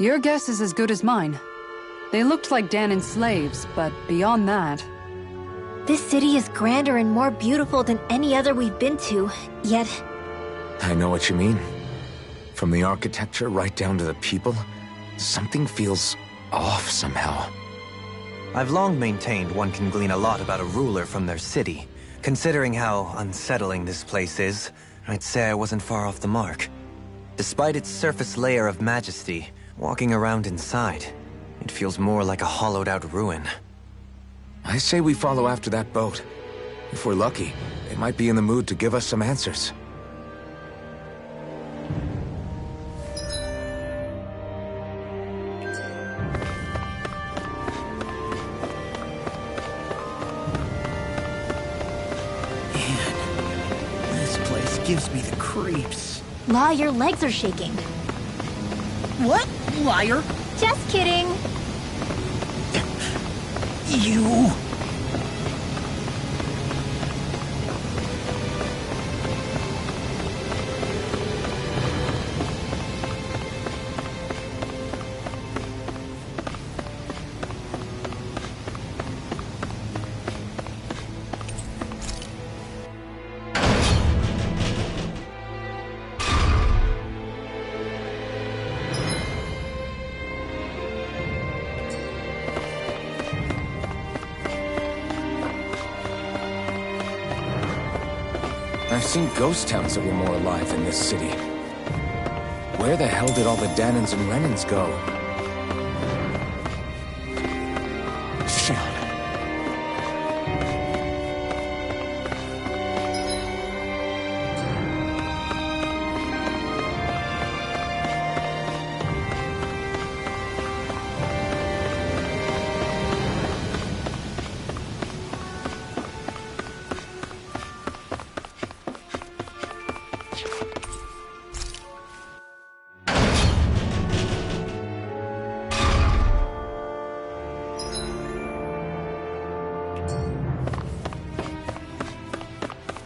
Your guess is as good as mine. They looked like Danan's slaves, but beyond that... This city is grander and more beautiful than any other we've been to, yet... I know what you mean. From the architecture right down to the people, something feels off somehow. I've long maintained one can glean a lot about a ruler from their city. Considering how unsettling this place is, I'd say I wasn't far off the mark. Despite its surface layer of majesty, walking around inside, it feels more like a hollowed-out ruin. I say we follow after that boat. If we're lucky, it might be in the mood to give us some answers. Man, this place gives me the creeps. La, your legs are shaking. What? Liar? Just kidding. You... I've seen ghost towns that were more alive than this city. Where the hell did all the Danans and Renans go? Shit.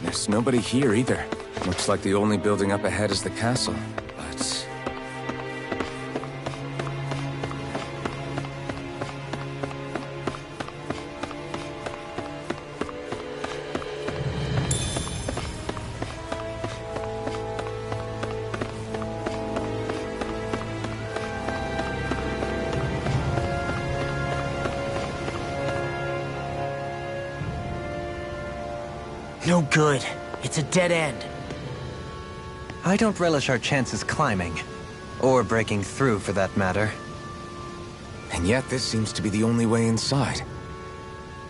There's nobody here either. Looks like the only building up ahead is the castle, but... No good. It's a dead end. I don't relish our chances climbing. Or breaking through, for that matter. And yet this seems to be the only way inside.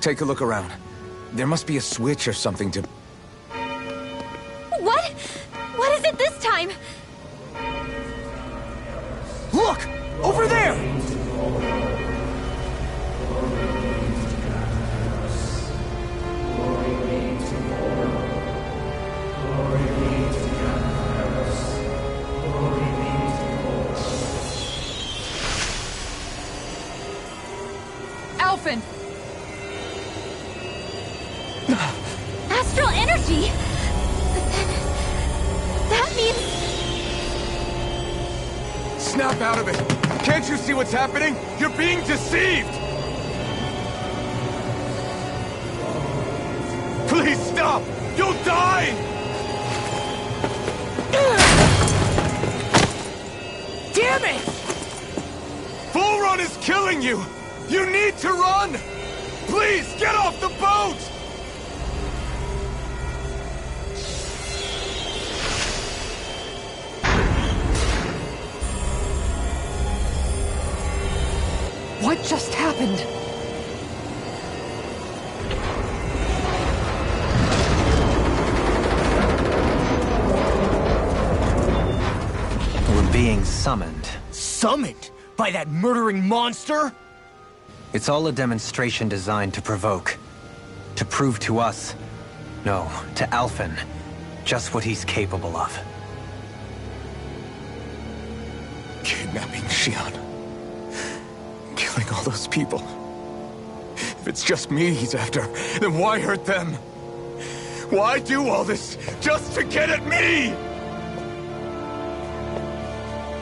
Take a look around. There must be a switch or something to... What? What is it this time? Look! Over there! Alphen! Astral energy? But then... that means... Snap out of it! Can't you see what's happening? You're being deceived! Please stop! You'll die! Damn it! Bull Run is killing you! You need to run! Please, get off the boat! What just happened? We're being summoned. Summoned? By that murdering monster? It's all a demonstration designed to provoke. To prove to us, no, to Alphen, just what he's capable of. Kidnapping Xion. Killing all those people. If it's just me he's after, then why hurt them? Why do all this just to get at me?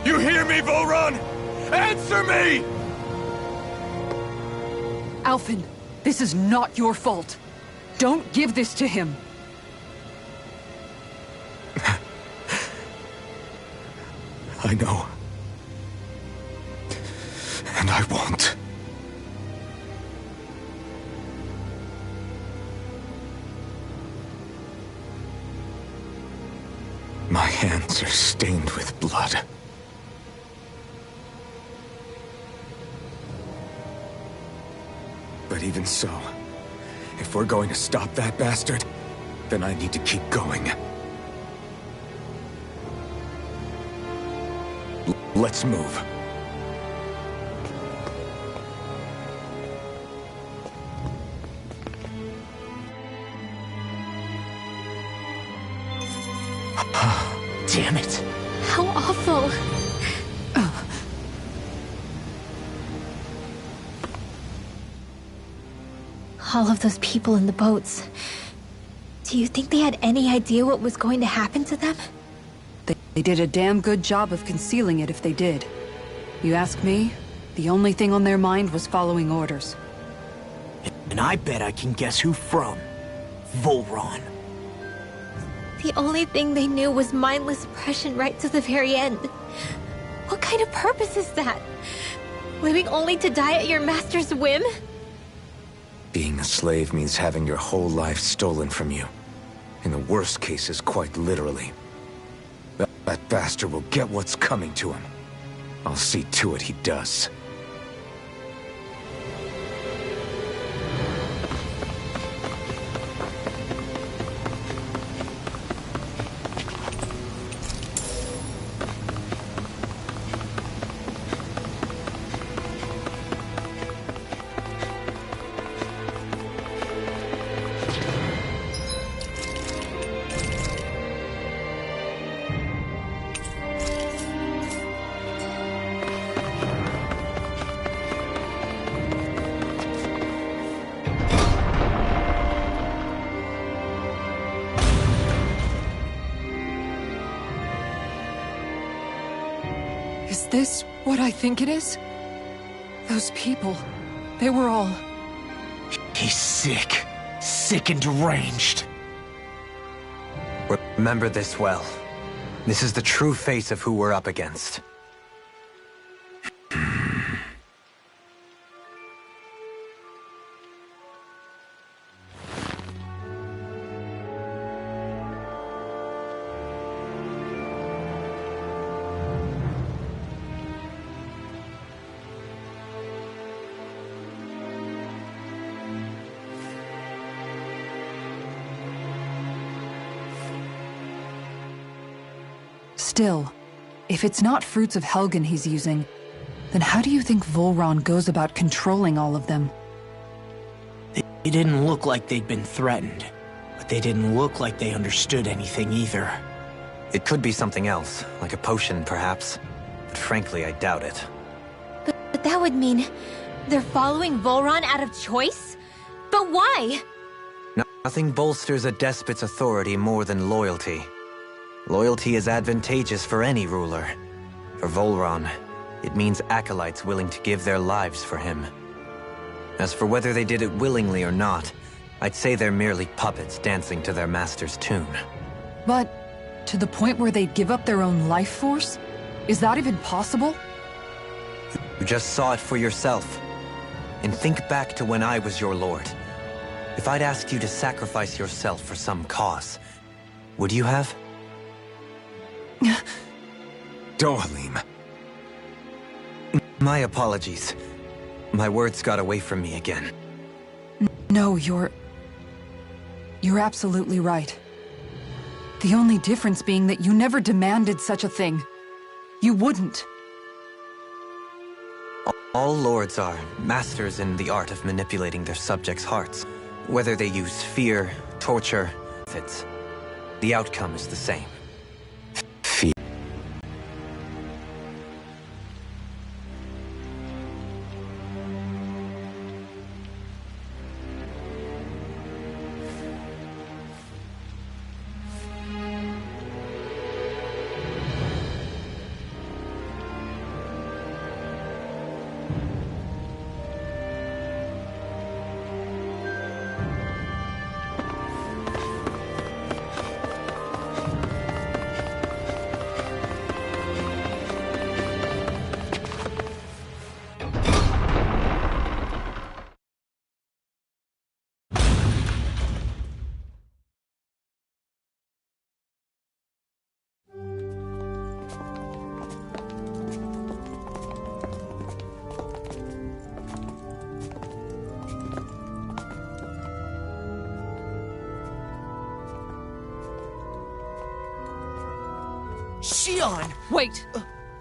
You hear me, Volron? Answer me! Alphen, this is not your fault. Don't give this to him. I know. And I won't. My hands are stained with blood. But even so, if we're going to stop that bastard, then I need to keep going. Let's move. Damn it. How awful. All of those people in the boats. Do you think they had any idea what was going to happen to them? They did a damn good job of concealing it if they did. You ask me, the only thing on their mind was following orders. And I bet I can guess who from. Volron. The only thing they knew was mindless oppression right to the very end. What kind of purpose is that? Living only to die at your master's whim? Being a slave means having your whole life stolen from you. In the worst cases, quite literally. That bastard will get what's coming to him. I'll see to it he does. Is this what I think it is? Those people, they were all... He's sick. Sick and deranged. Remember this well. This is the true face of who we're up against. Still, if it's not fruits of Helgen he's using, then how do you think Volron goes about controlling all of them? They didn't look like they'd been threatened, but they didn't look like they understood anything either. It could be something else, like a potion perhaps. But frankly, I doubt it. But that would mean they're following Volron out of choice? But why? Nothing bolsters a despot's authority more than loyalty. Loyalty is advantageous for any ruler. For Volron, it means acolytes willing to give their lives for him. As for whether they did it willingly or not, I'd say they're merely puppets dancing to their master's tune. But, to the point where they'd give up their own life force? Is that even possible? You just saw it for yourself. And think back to when I was your lord. If I'd asked you to sacrifice yourself for some cause, would you have? Dohalim. My apologies. My words got away from me again. No, you're absolutely right. The only difference being that you never demanded such a thing. You wouldn't. All lords are masters in the art of manipulating their subjects' hearts. Whether they use fear, torture, methods, the outcome is the same. Shion! Wait!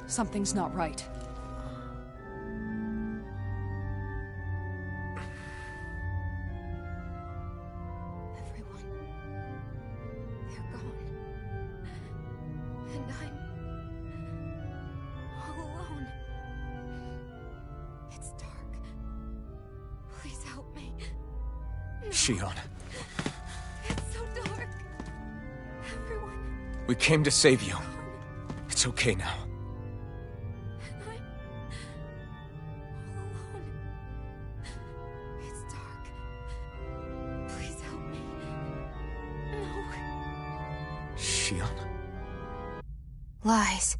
Something's not right. Everyone. They're gone. And I'm all alone. It's dark. Please help me. No. Shion, It's so dark. Everyone. we came to save you. It's okay now. And I'm all alone. It's dark. Please help me. No. Shion. Lies.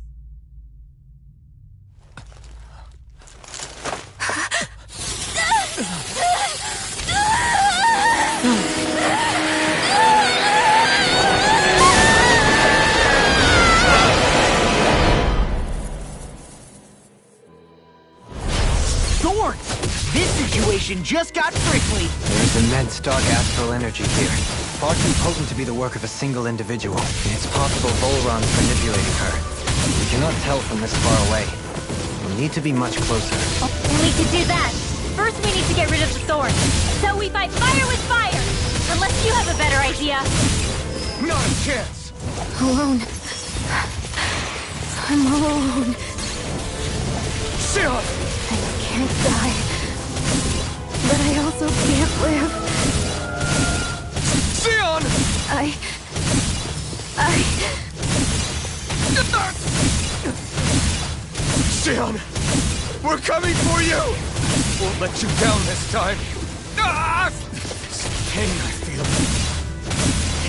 Thorn! This situation just got prickly. There's immense dark astral energy here. Far too potent to be the work of a single individual. It's possible Volron's manipulating her. We cannot tell from this far away. We'll need to be much closer. Only to do that, first we need to get rid of the thorn. So we fight fire with fire! Unless you have a better idea. Not a chance! Alone. I'm all alone. Shion! I can't die. But I also can't live. Shion! Shion! We're coming for you! Won't let you down this time. Ah! This pain I feel.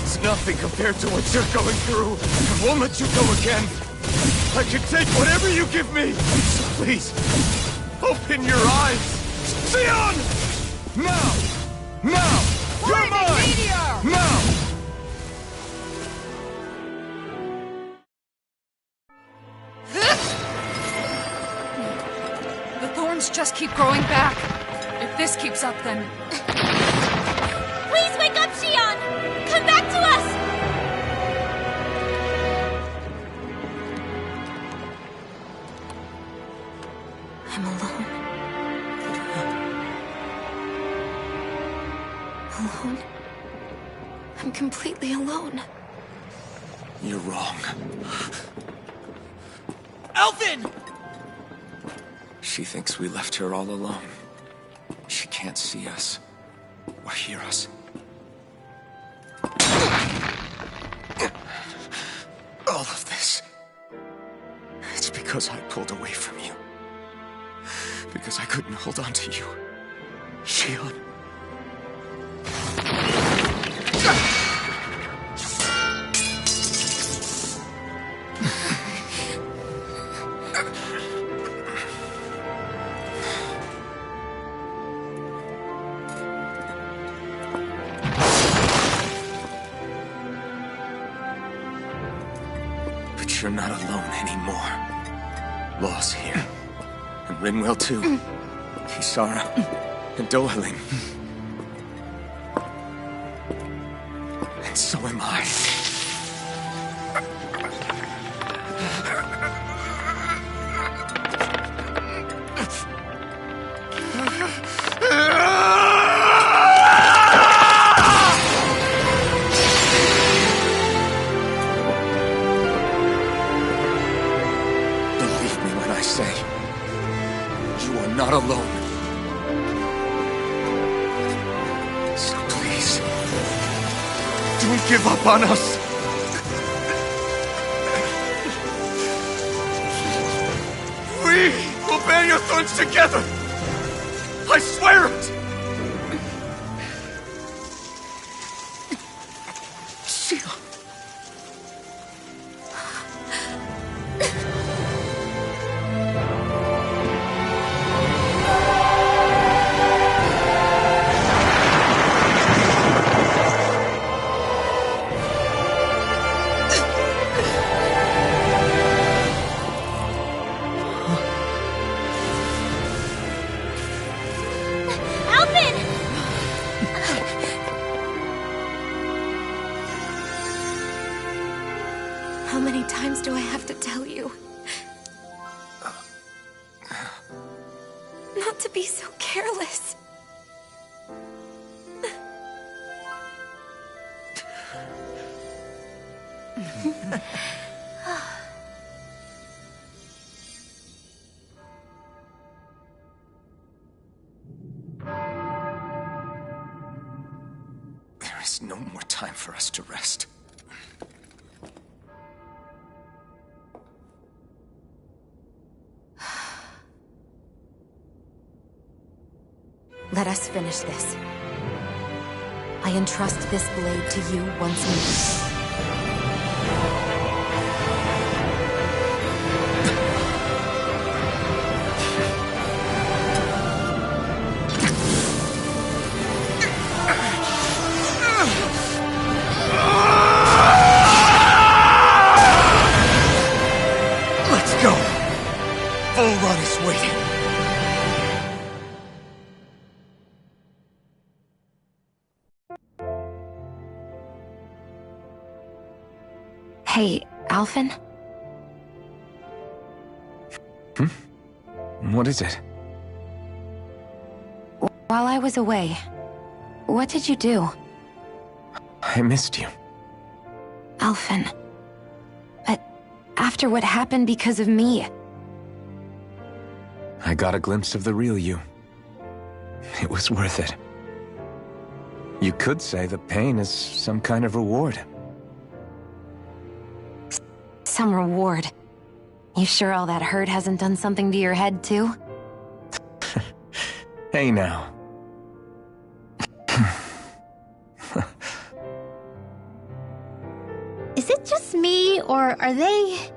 It's nothing compared to what you're going through. I won't let you go again. I can take whatever you give me. So please, open your eyes. Shion! Now! Now! You're mine! Now! The thorns just keep growing back. If this keeps up, then... Please wake up, Shion! Come back to us! I'm alone. Alone? I'm completely alone. You're wrong. Elfin! She thinks we left her all alone. She can't see us or hear us. All of this. It's because I pulled away from you. Because I couldn't hold on to you. Shion. But you're not alone anymore. Law's here. And Rinwell too. Kisara. And Dohalim. And so am I. Believe me when I say, you are not alone. So please, don't give up on us. We will bear your thorns together. I swear it. Shion. Alpha! How many times do I have to tell you? Not to be so careless. There is no more time for us to rest. Let us finish this. I entrust this blade to you once more. Let's go! Volron is waiting. Hey, Alphen? What is it? While I was away, what did you do? I missed you. Alphen. But after what happened because of me... I got a glimpse of the real you. It was worth it. You could say the pain is some kind of reward. Some reward. You sure all that hurt hasn't done something to your head, too? Hey now. Is it just me, or are they...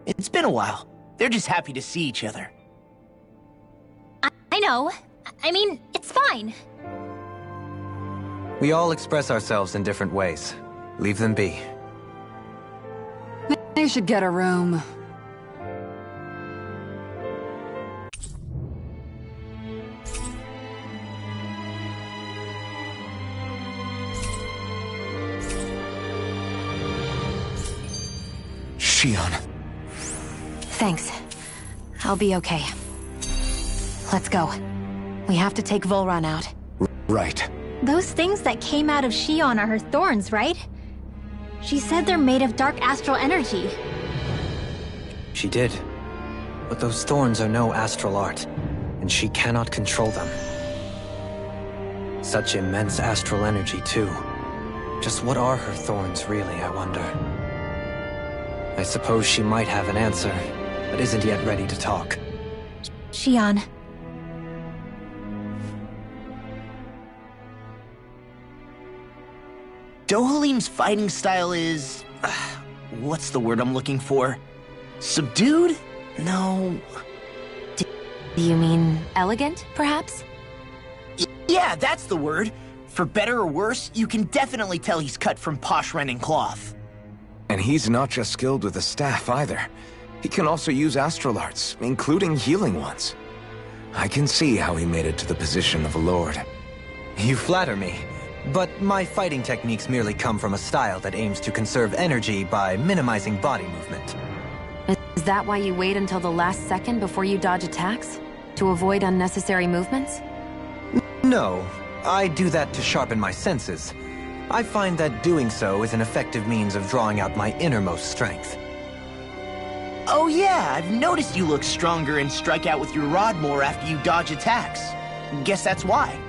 It's been a while. They're just happy to see each other. I know. I mean, it's fine. We all express ourselves in different ways. Leave them be. They should get a room. Shion. Thanks. I'll be okay. Let's go. We have to take Volron out. Right. Those things that came out of Shion are her thorns, right? She said they're made of dark astral energy. She did. But those thorns are no astral art, and she cannot control them. Such immense astral energy, too. Just what are her thorns, really, I wonder? I suppose she might have an answer, but isn't yet ready to talk. Shion. Dohalim's fighting style is... what's the word I'm looking for? Subdued? No... Do you mean elegant, perhaps? Yeah, that's the word. For better or worse, you can definitely tell he's cut from posh Renin cloth. And he's not just skilled with the staff either. He can also use astral arts, including healing ones. I can see how he made it to the position of a lord. You flatter me. But my fighting techniques merely come from a style that aims to conserve energy by minimizing body movement. Is that why you wait until the last second before you dodge attacks? To avoid unnecessary movements? No, I do that to sharpen my senses. I find that doing so is an effective means of drawing out my innermost strength. Oh yeah, I've noticed you look stronger and strike out with your rod more after you dodge attacks. Guess that's why.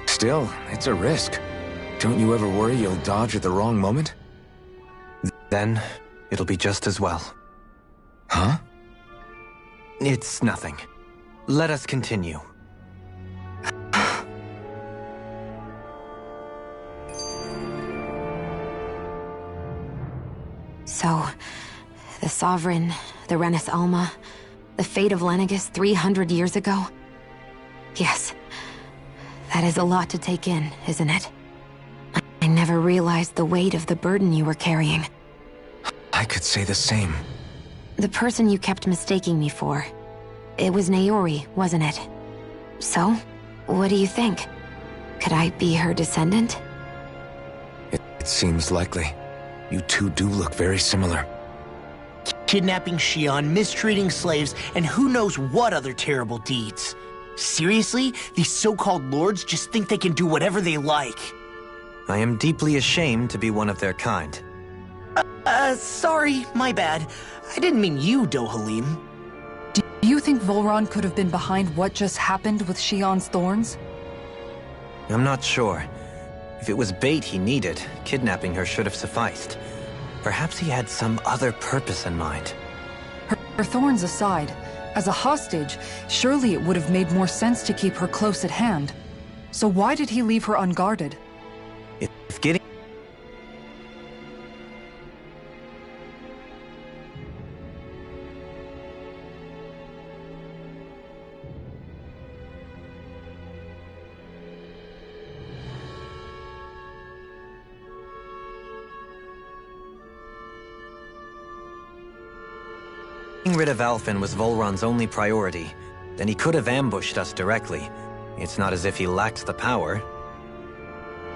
Still, it's a risk. Don't you ever worry you'll dodge at the wrong moment? Then, it'll be just as well. Huh? It's nothing. Let us continue. So, the Sovereign, the Renis Alma, the fate of Lenegis 300 years ago? Yes. That is a lot to take in, isn't it? I never realized the weight of the burden you were carrying. I could say the same. The person you kept mistaking me for. It was Naori, wasn't it? So, what do you think? Could I be her descendant? It seems likely. You two do look very similar. Kidnapping Shion, mistreating slaves, and who knows what other terrible deeds. Seriously? These so-called lords just think they can do whatever they like. I am deeply ashamed to be one of their kind. Sorry, my bad. I didn't mean you, Dohalim. Do you think Volron could have been behind what just happened with Shion's thorns? I'm not sure. If it was bait he needed, kidnapping her should have sufficed. Perhaps he had some other purpose in mind. Her thorns aside, as a hostage, surely it would have made more sense to keep her close at hand. So why did he leave her unguarded? If getting Getting rid of Alphen was Volron's only priority, then he could have ambushed us directly. It's not as if he lacked the power.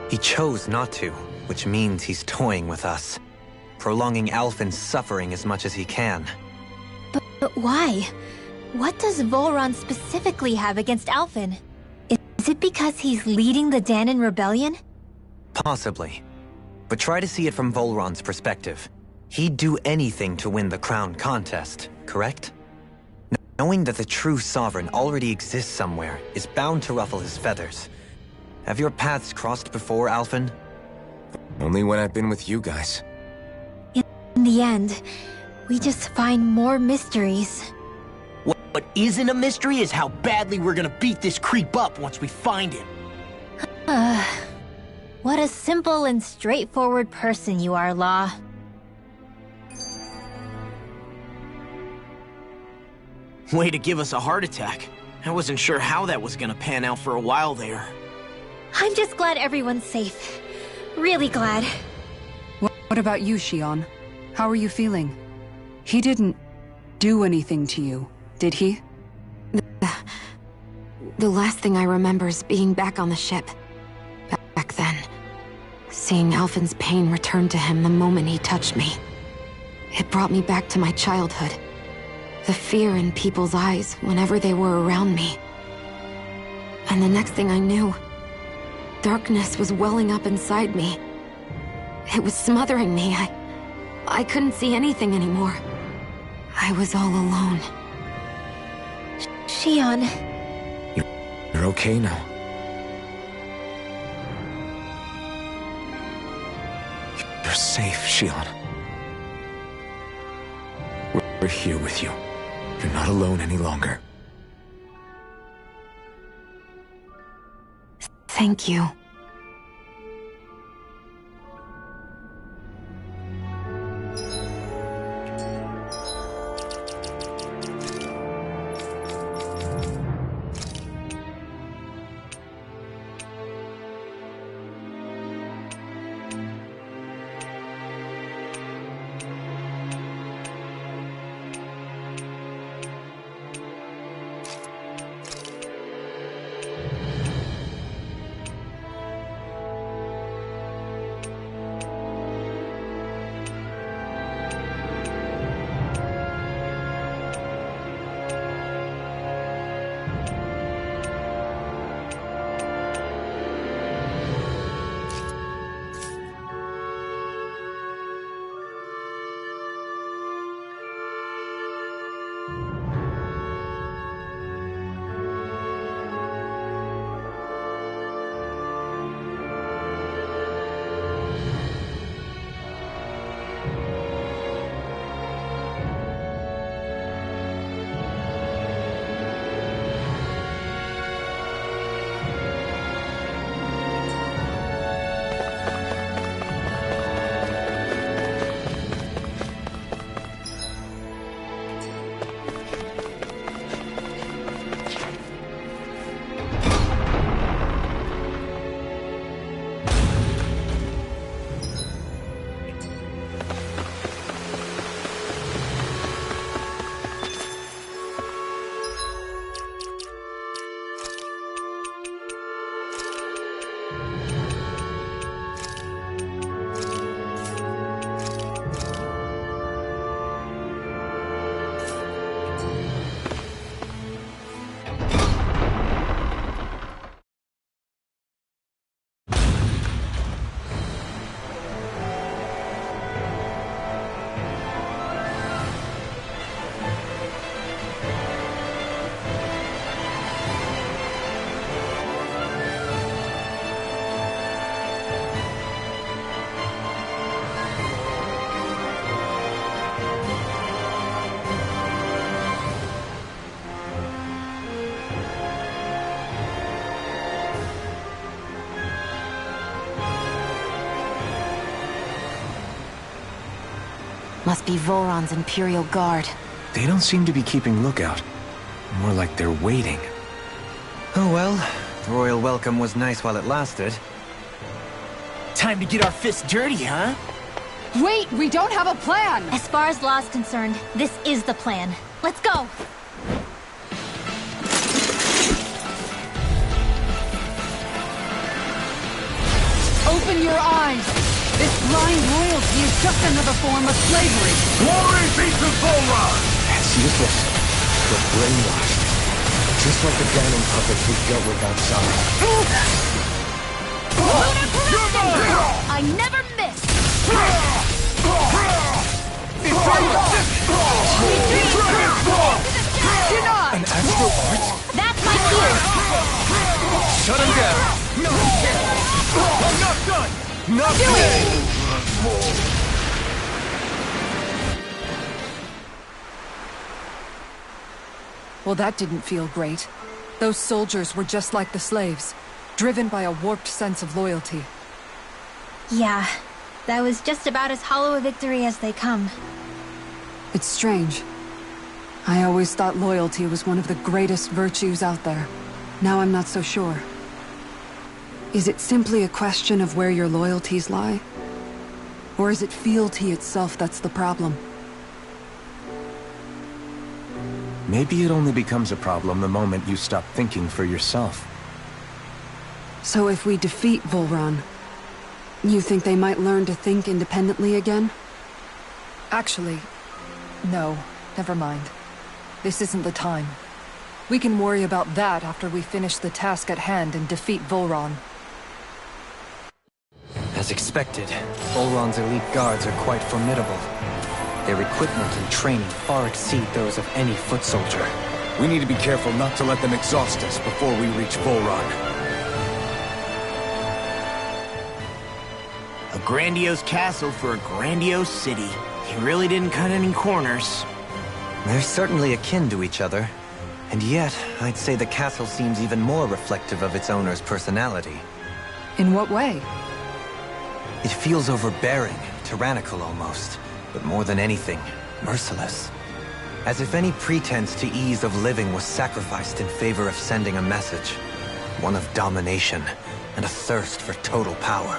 He chose not to, which means he's toying with us, prolonging Alphen's suffering as much as he can. But why? What does Volron specifically have against Alphen? Is it because he's leading the Danon rebellion? Possibly. But try to see it from Volron's perspective. He'd do anything to win the crown contest, correct? Knowing that the true sovereign already exists somewhere is bound to ruffle his feathers. Have your paths crossed before, Alphen? Only when I've been with you guys. In the end, we just find more mysteries. What isn't a mystery is how badly we're gonna beat this creep up once we find him. What a simple and straightforward person you are, Law. Way to give us a heart attack. I wasn't sure how that was gonna pan out for a while there. I'm just glad everyone's safe. Really glad. What about you, Shion? How are you feeling? He didn't do anything to you, did he? The last thing I remember is being back on the ship. Back then. Seeing Alphen's pain return to him the moment he touched me. It brought me back to my childhood. The fear in people's eyes whenever they were around me. And the next thing I knew, darkness was welling up inside me. It was smothering me. I couldn't see anything anymore. I was all alone. Shion. You're okay now. You're safe, Shion. We're here with you. You're not alone any longer. Thank you. Must be Volron's Imperial Guard. They don't seem to be keeping lookout. More like they're waiting. Oh well, the royal welcome was nice while it lasted. Time to get our fists dirty, huh? Wait, we don't have a plan! As far as Law's concerned, this is the plan. Let's go! Open your eyes! This blind loyalty is just another form of slavery! Glory be to Volron! That's useless. We're brainwashed. Just like the diamond puppets we dealt with outside. I never miss! An astral art? That's my cue! Shut him down! No, he can't! I'm not done! Not today! Well, that didn't feel great. Those soldiers were just like the slaves, driven by a warped sense of loyalty. Yeah, that was just about as hollow a victory as they come. It's strange. I always thought loyalty was one of the greatest virtues out there. Now I'm not so sure. Is it simply a question of where your loyalties lie? Or is it fealty itself that's the problem? Maybe it only becomes a problem the moment you stop thinking for yourself. So if we defeat Volron, you think they might learn to think independently again? Actually, no. Never mind. This isn't the time. We can worry about that after we finish the task at hand and defeat Volron. As expected, Volron's elite guards are quite formidable. Their equipment and training far exceed those of any foot soldier. We need to be careful not to let them exhaust us before we reach Volron. A grandiose castle for a grandiose city. He really didn't cut any corners. They're certainly akin to each other. And yet, I'd say the castle seems even more reflective of its owner's personality. In what way? It feels overbearing, tyrannical almost. But more than anything, merciless. As if any pretense to ease of living was sacrificed in favor of sending a message. One of domination, and a thirst for total power.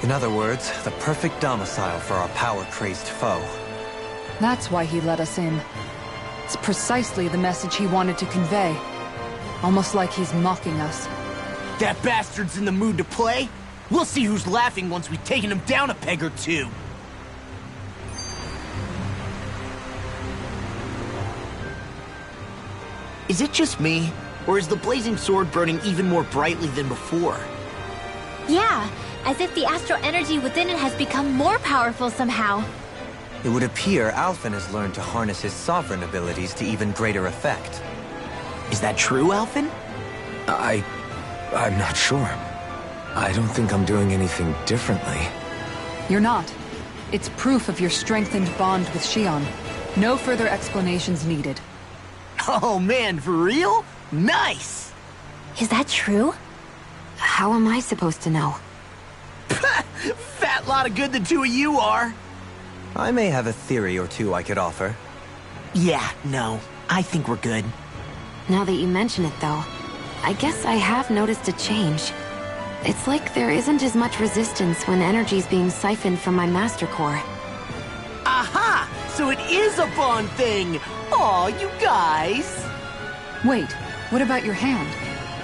In other words, the perfect domicile for our power-crazed foe. That's why he let us in. It's precisely the message he wanted to convey. Almost like he's mocking us. That bastard's in the mood to play? We'll see who's laughing once we've taken him down a peg or two. Is it just me? Or is the blazing sword burning even more brightly than before? Yeah, as if the astral energy within it has become more powerful somehow. It would appear Alphen has learned to harness his sovereign abilities to even greater effect. Is that true, Alphen? I'm not sure. I don't think I'm doing anything differently. You're not. It's proof of your strengthened bond with Xion. No further explanations needed. Oh man, for real? Nice! Is that true? How am I supposed to know? Fat lot of good the two of you are. I may have a theory or two I could offer. Yeah, no. I think we're good. Now that you mention it, though, I guess I have noticed a change. It's like there isn't as much resistance when energy's being siphoned from my Master Core. Aha! So it is a bond thing! Aw, you guys! Wait, what about your hand?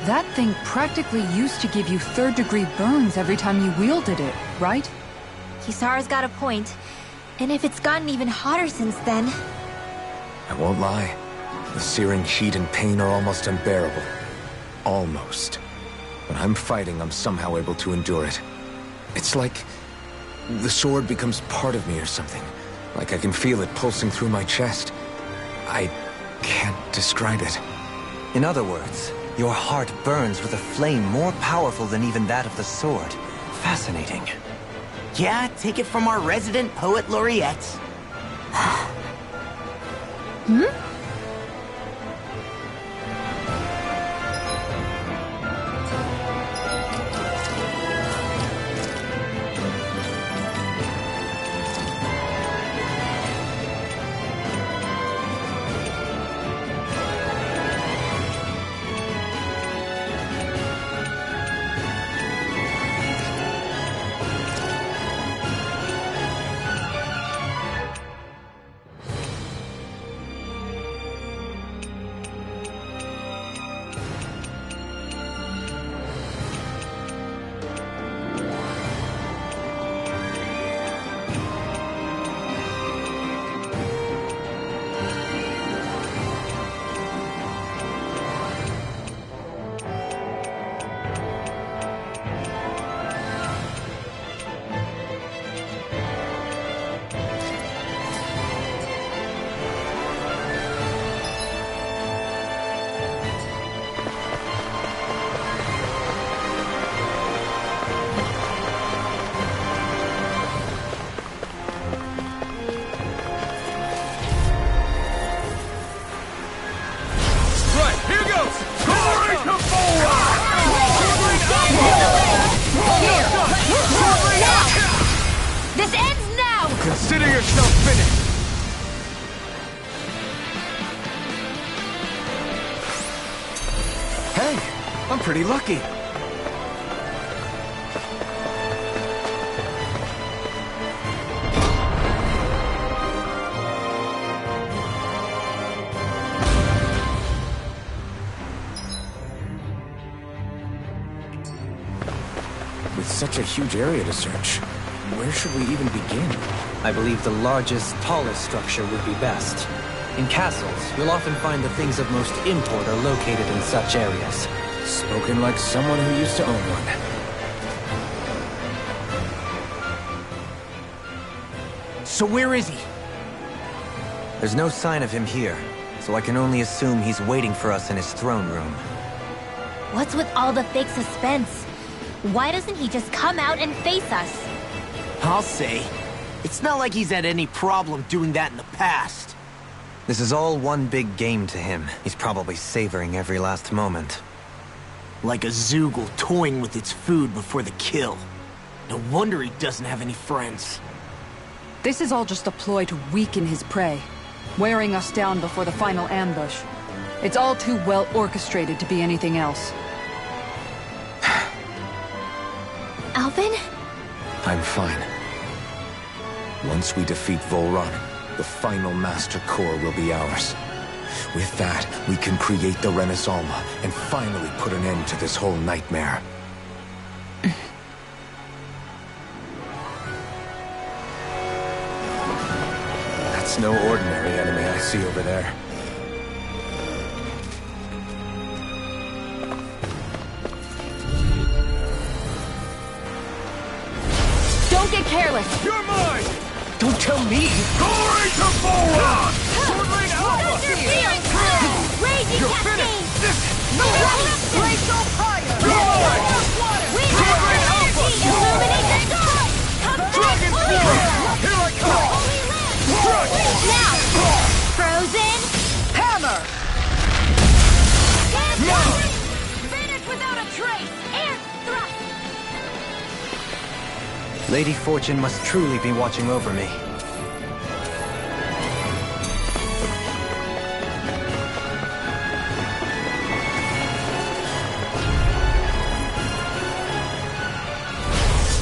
That thing practically used to give you third-degree burns every time you wielded it, right? Kisara's got a point. And if it's gotten even hotter since then... I won't lie. The searing heat and pain are almost unbearable. Almost. When I'm fighting, I'm somehow able to endure it. It's like the sword becomes part of me or something. Like I can feel it pulsing through my chest. I can't describe it. In other words, your heart burns with a flame more powerful than even that of the sword. Fascinating. Yeah, take it from our resident poet laureate. pretty lucky. With such a huge area to search, where should we even begin? I believe the largest, tallest structure would be best. In castles, you'll often find the things of most import are located in such areas. Spoken like someone who used to own one. So where is he? There's no sign of him here, so I can only assume he's waiting for us in his throne room. What's with all the fake suspense? Why doesn't he just come out and face us? I'll say. It's not like he's had any problem doing that in the past. This is all one big game to him. He's probably savoring every last moment. Like a Zoogle toying with its food before the kill. No wonder he doesn't have any friends. This is all just a ploy to weaken his prey, wearing us down before the final ambush. It's all too well orchestrated to be anything else. Alvin? I'm fine. Once we defeat Volron, the final Master Core will be ours. With that, we can create the Renaissance and finally put an end to this whole nightmare. That's no ordinary enemy I see over there. Don't get careless! You're mine! Don't tell me! Glory to Volron! Sword Rain Alpha! Raging cascade! Glacial fire! Sword Rain Alpha! Illuminate the sky! Dragon Force! Here I come! Now! Frozen! Hammer! Finish without a trace! Air thrust! Lady Fortune must truly be watching over me.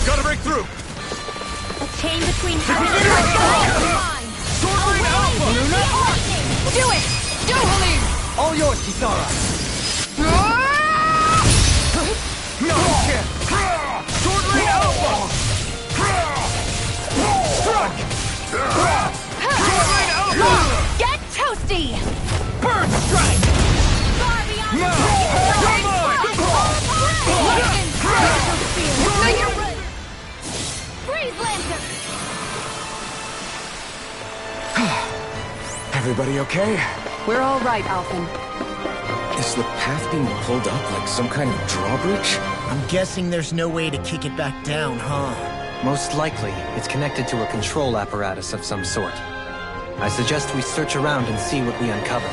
Gotta break through! A chain between heaven and earth! Sword Rain Alpha! Do it! Do, Helene! All yours, Kisara! No, you can't! Sword Rain Alpha! Struck! Sword Rain Alpha! Get toasty! Bird Strike! Far beyond No! Come on! Freeze Lantern! Everybody okay? We're all right, Alphen. Is the path being pulled up like some kind of drawbridge? I'm guessing there's no way to kick it back down, huh? Most likely, it's connected to a control apparatus of some sort. I suggest we search around and see what we uncover.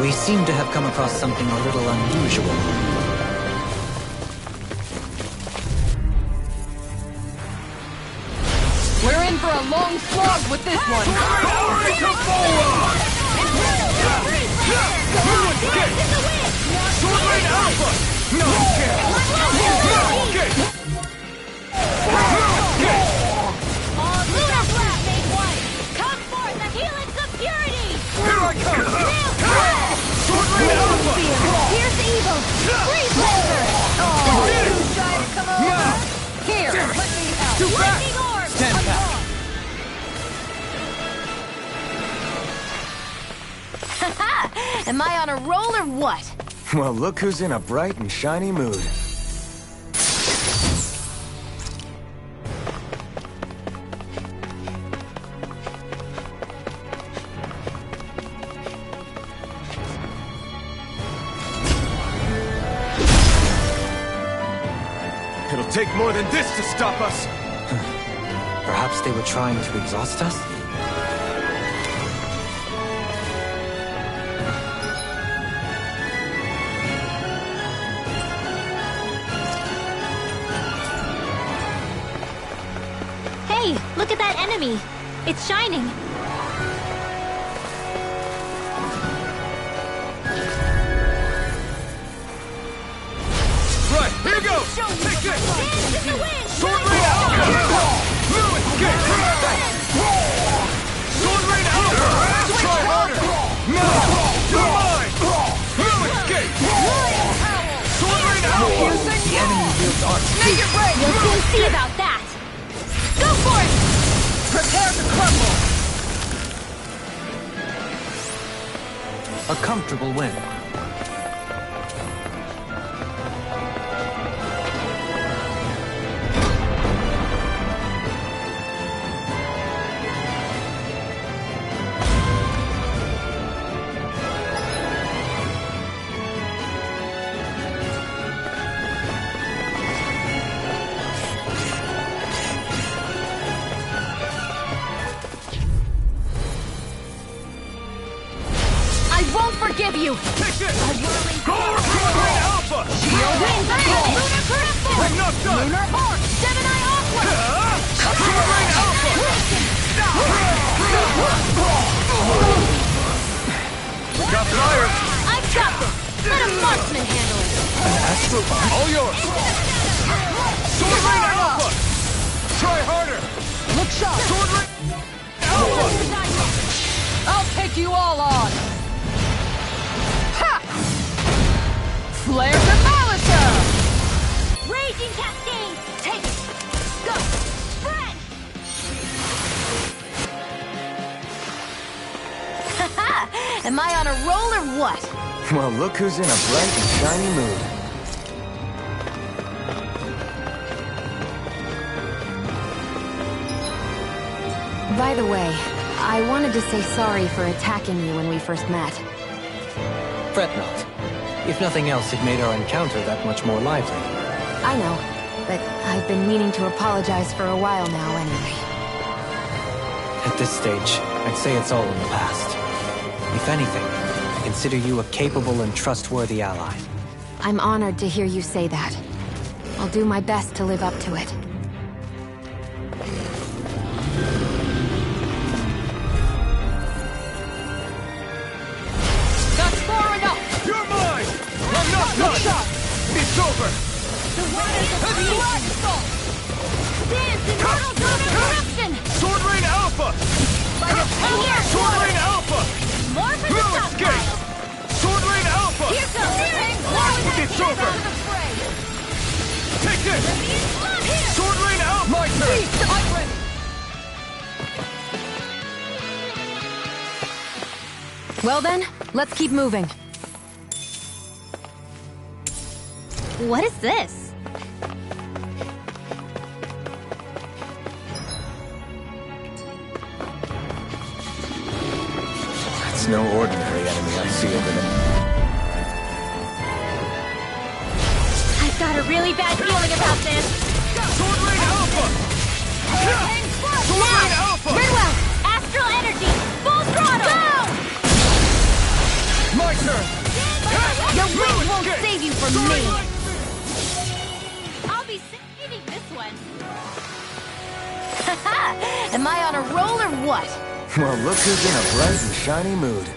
We seem to have come across something a little unusual. We're in for a long slog with this one. Glory to Volron! Sword Rain Alpha! No, you can't! No, okay! All Lunar Blast made one! Come forth and heal its purity! Here I come! Sword Rain Alpha! Here's the evil! Freeze Laser! Here, let me out. Too back! Lightning Orb! Stand back! Am I on a roll or what? Well, look who's in a bright and shiny mood. It'll take more than this to stop us! Perhaps they were trying to exhaust us? Look at that enemy. It's shining. Right, here you go! Take this! Sword Rain Alpha! No escape! Sword Rain Alpha! Try harder! No! You're mine! No escape! Sword Rain Alpha! The enemy wields arts too. You'll soon see about that. Go for it! Prepare to crumble! A comfortable win. Forgive you! Take this! Sword Rain Alpha! Shield Wind Battle! Lunar Corruption! I'm not done! Lunar Arc! Gemini Aqua! Sword Rain Alpha! Got fire! I've got this! Let a marksman handle it! An astral arc? All yours! Sword Rain Alpha! Try harder! Look sharp! Sword Rain Alpha! I'll take you all on! Ha! Flare the Malisa! Raging Cascade! Take it! Go! Spread! Haha! Am I on a roll or what? Well, look who's in a bright and shiny mood. By the way, I wanted to say sorry for attacking you when we first met. Fret not. If nothing else, it made our encounter that much more lively. I know, but I've been meaning to apologize for a while now anyway. At this stage, I'd say it's all in the past. If anything, I consider you a capable and trustworthy ally. I'm honored to hear you say that. I'll do my best to live up to it. That's far enough! You're mine! I'm not done! It's over! Dance in Mortal Lunar Corruption! Sword Rain Alpha! Here! Sword Rain Alpha! More for the No stockpile! escape! Sword Rain Alpha! Here comes It's over! Take this! Sword Rain Alpha! My turn! I'm ready! Well then, let's keep moving. What is this? It's no ordinary enemy I see over there. I've got a really bad feeling about this. Sword Rain Alpha! Sword Rain Alpha! Ridwell! Astral Energy! Full throttle! Go! My turn! Your wings won't escape! save you from Sword me! Rain- I'll be saving this one. Haha! Am I on a roll or what? Well, look who's in a bright and shiny mood.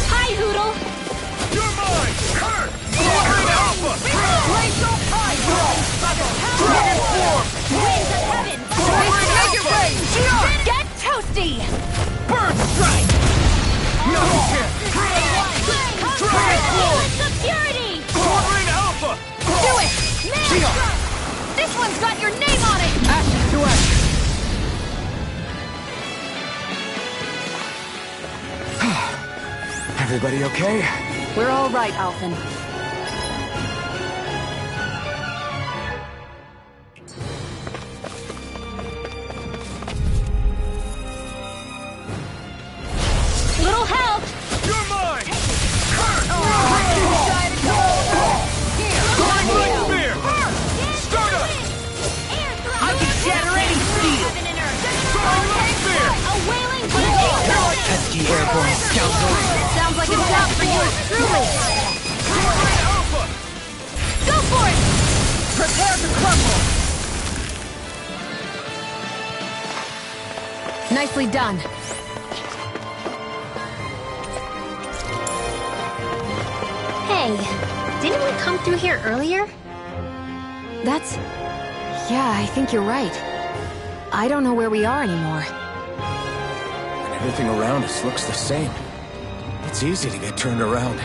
Hi, Hoodle! You're mine! Hurt! Sword Rain Alpha! Glacial Tide! Dragon Form! Winds of Heaven! Sword Rain Alpha! Get toasty! Burn Strike! No, you can't! Dragon Form! Elements of Purity! Sword Rain Alpha! Do it! Man! This one's got your name on it! Ashes to ashes! Everybody okay? We're all right, Alphen. Little help! You're mine! Hurt! Spear! Stardust! I can shatter any steel! Sounds like a job for yours truly. Go for it! Prepare to crumble! Nicely done. Hey, didn't we come through here earlier? That's... Yeah, I think you're right. I don't know where we are anymore. And everything around us looks the same. It's easy to get turned around.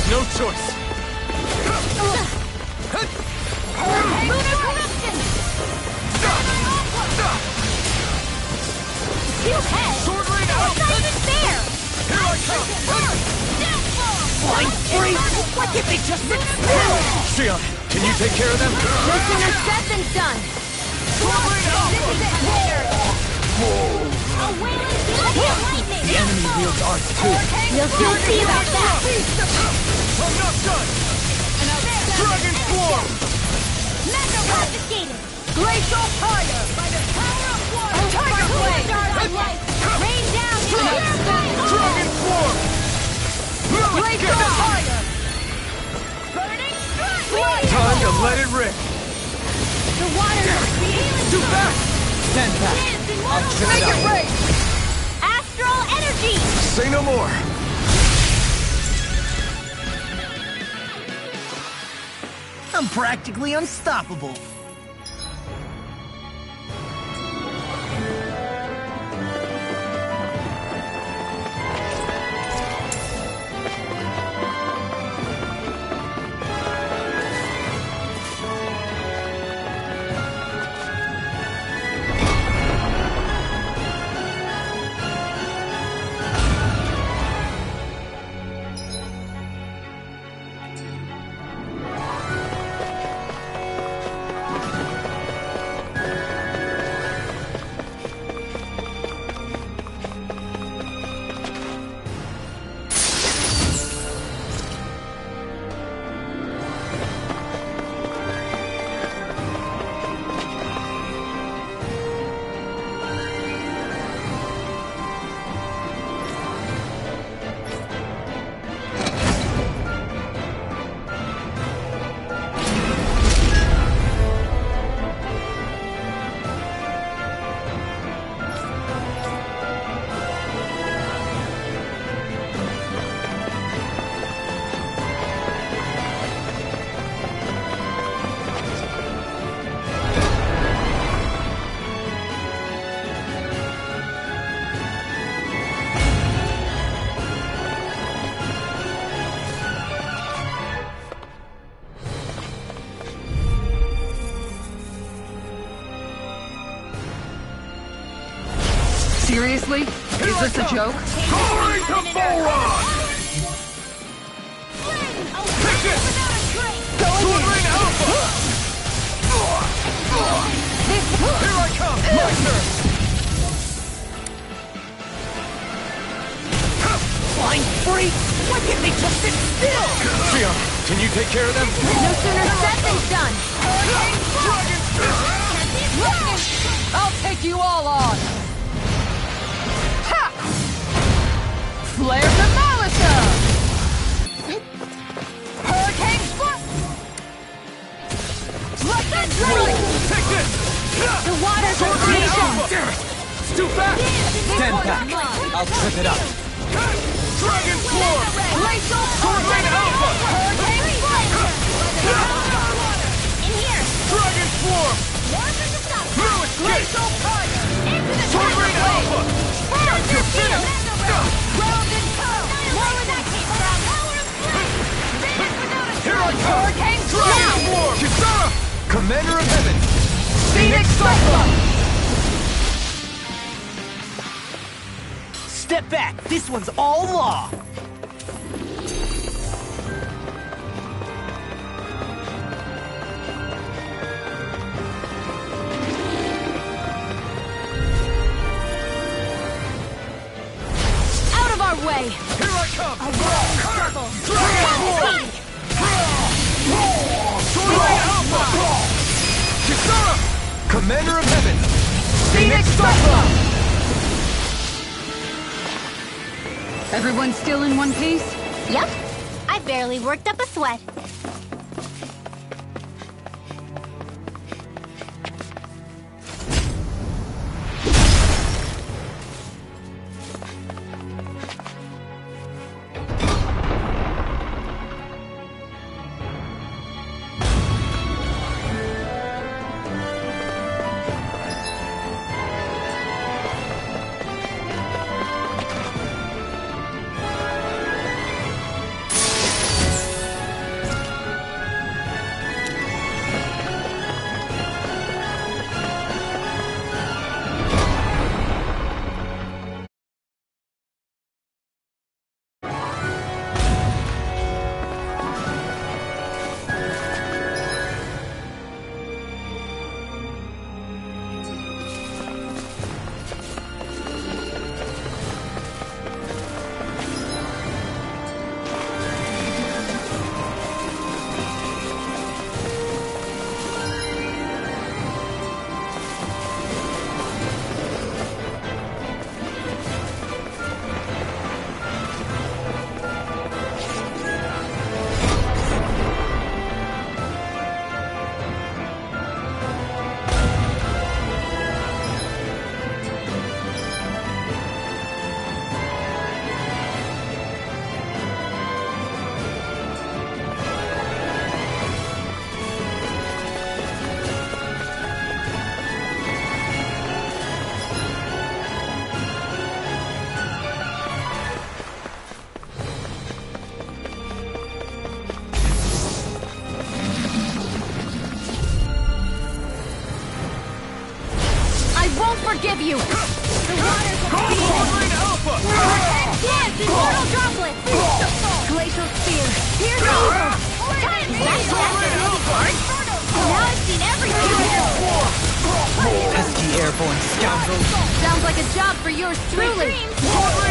No choice. Lunar corruption! Two heads! Sword rain It's out! not even fair! Here I come! Flying free! Why can't they just sit still? Xion, can you take care of them? No sooner said than done! Sword rain out! This is it, later! A wailing lightning! The enemy wields arts too. We'll soon see about that! I'm not done! Dragon form! Mega confiscated! Glacial fire! By the power of one! Tiger blade! Rain down in your Dragon form! Glacial fire! burning strike! Time to let it rip! The water is healing! Too fast! Stand back. I'll trip Make it it up. rain! Astral energy! Say no more! I'm practically unstoppable. Seriously? Is this a joke? Glory to Boron! Take this! Sword rain alpha! Here I come! My turn! Flying free? Why can't they just sit still? Xion, can you take care of them? No sooner said than done! I'll take you all on! Ha! Flare to Malisa! Hurricane Spot! Let that strike! Take this! The water's Sword rain creation! alpha! It's too fast! Stand back. I'll trip it up. Dragon form! Glacial Sword rain alpha! Hurricane Spot! In here! Dragon form! Through its gate! Glacial fire! Sword rain alpha! You're finished! Ground and power! Where would that came from? Power of flame! Here I come! Hurricane Dragon form! Kisara! Commander of Heaven! Phoenix Cyclone! Step back. This one's all law. Out of our way! Here I Commander of Heaven! Phoenix Cyclone! Everyone still in one piece? Yep. I barely worked up a sweat. Forgive you! The waters of Alpha! Dance, immortal droplets! Glacial Spear! Here's evil! Now I've seen everything! Pesky airborne scoundrels. Sounds like a job for yours truly!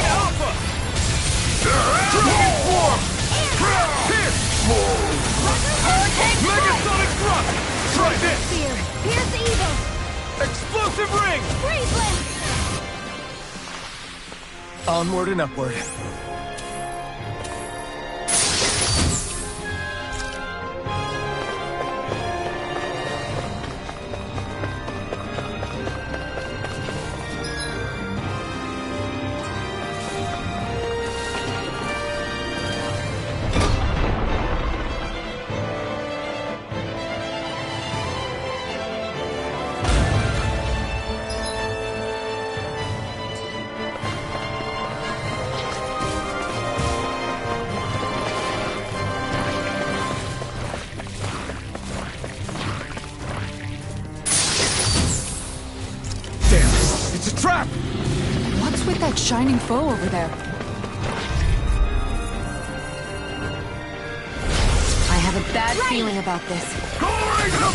Alpha! Transform! Pierce! Megasonic thrust! Try this! Spear! Here's evil! Explosive ring! Freeze blast! Onward and upward. It's a trap! What's with that shining foe over there? I have a bad feeling about this. Going to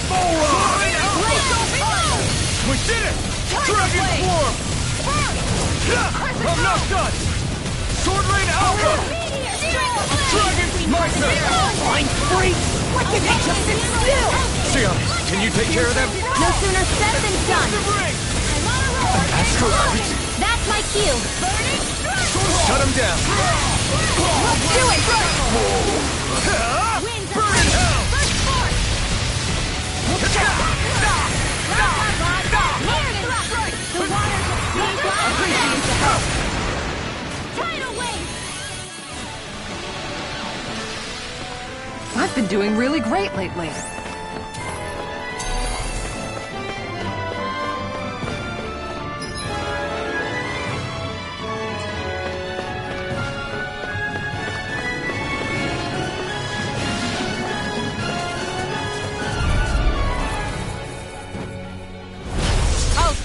We did it! Dragon Swarm! I'm not done! Sword Rain Alpha! Dragon Fine freak! What did they just instill? Sion, can you take care of them? No sooner said than done! That's my cue! Shut them down! Let's do it! Burn in hell! Tidal wave! I've been doing really great lately.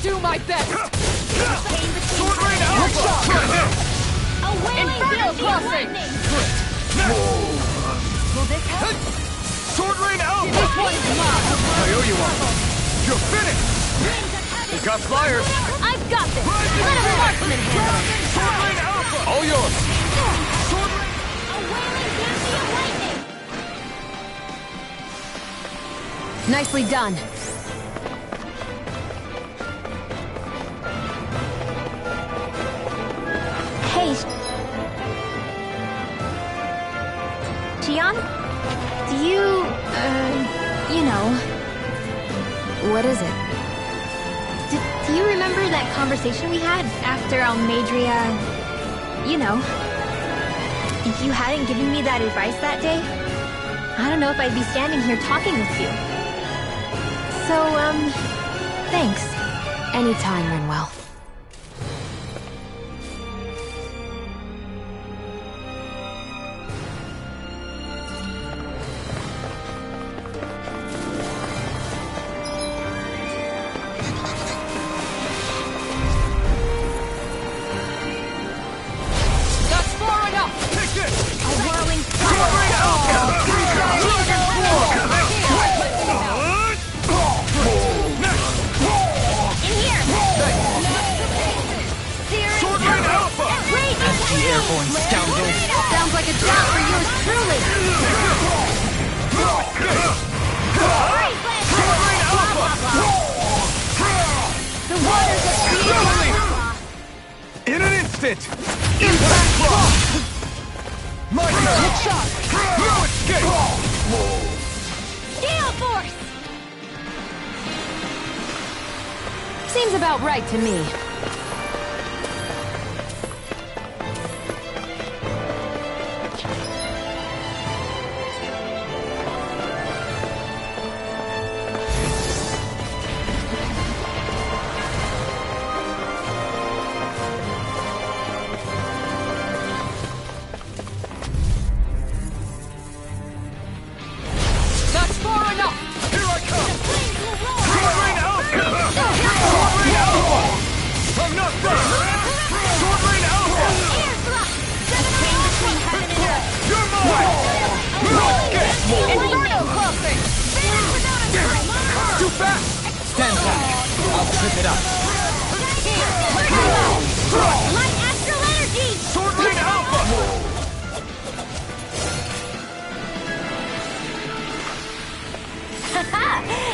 Do my best! Sword Rain Alpha! A wailing Inferno crossing! Will this help? Sword Rain Alpha! This one's mine! I owe you one. You're finished! We got flyers! I've got this! Let a marksman handle it! Sword Rain Alpha! All yours! Sword Rain Nicely done. Hey, Xion? Do you, you know... What is it? Do you remember that conversation we had after Almadria... You know. If you hadn't given me that advice that day, I don't know if I'd be standing here talking with you. So, thanks. Anytime, Rinwell. Airborne scoundrel! Sounds like a job for yours truly! The waters of creation! In an instant! Impact block! My turn! Hit shot! No escape! Gale Force! Seems about right to me.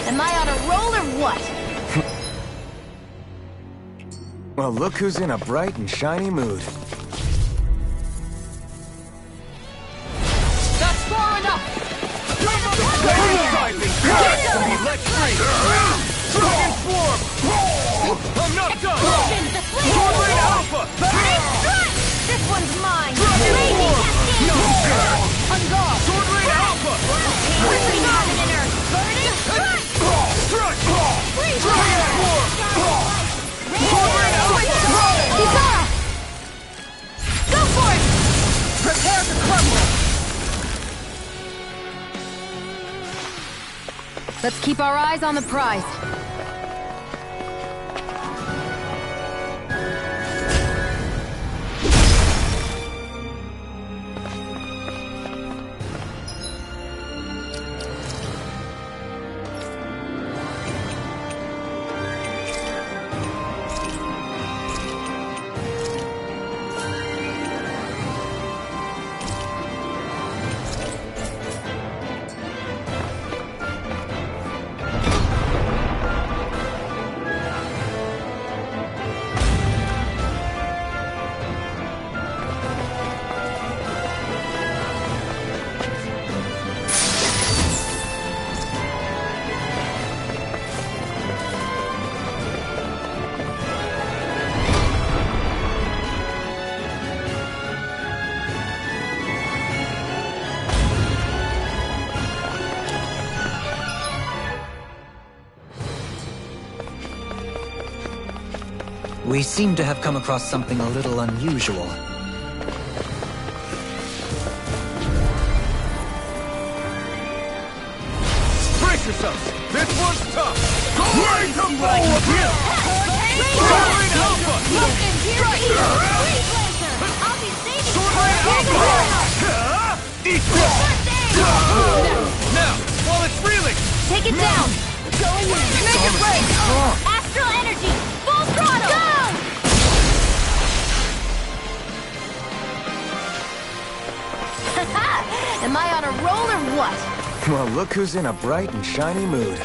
Am I on a roll or what? Well, look who's in a bright and shiny mood. That's far enough! Let free! Dragon form! I'm not done! Sword Rain Alpha! This one's mine! Dragon form! No good! On guard! Sword Rain Alpha! Between heaven and earth! Burning strike! Strike! Dragon form! Sword Rain Alpha! Kisara! Go for it! Prepare to crumble! Let's keep our eyes on the prize. We seem to have come across something a little unusual. Brace yourselves! This one's tough! Going to blow with you! Sword Rain Alpha! I'll be saving Sword Rain Alpha! Eat this! Now, while it's reeling! Take it down! Going in! Make it break! Astral energy! Full throttle! Go! Am I on a roll or what? Well, look who's in a bright and shiny mood.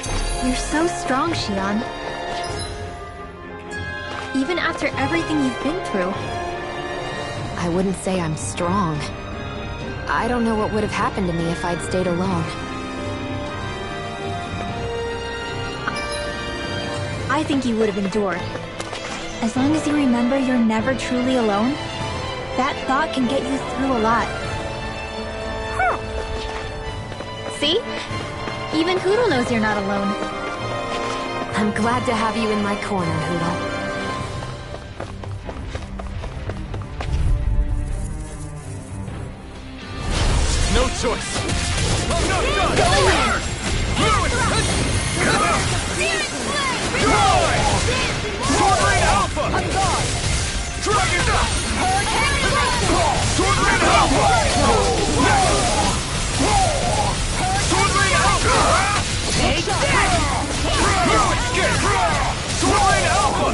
You're so strong, Xion. Even after everything you've been through. I wouldn't say I'm strong. I don't know what would have happened to me if I'd stayed alone. I think you would have endured. As long as you remember you're never truly alone, that thought can get you through a lot. See? Even Hoodle knows you're not alone. I'm glad to have you in my corner, Hoodle. No choice. Oh, no, no, go in! Sword Rain Alpha! Dragon up! Sword Rain Alpha! Sword Rain Alpha! Take that! Sword Rain Alpha!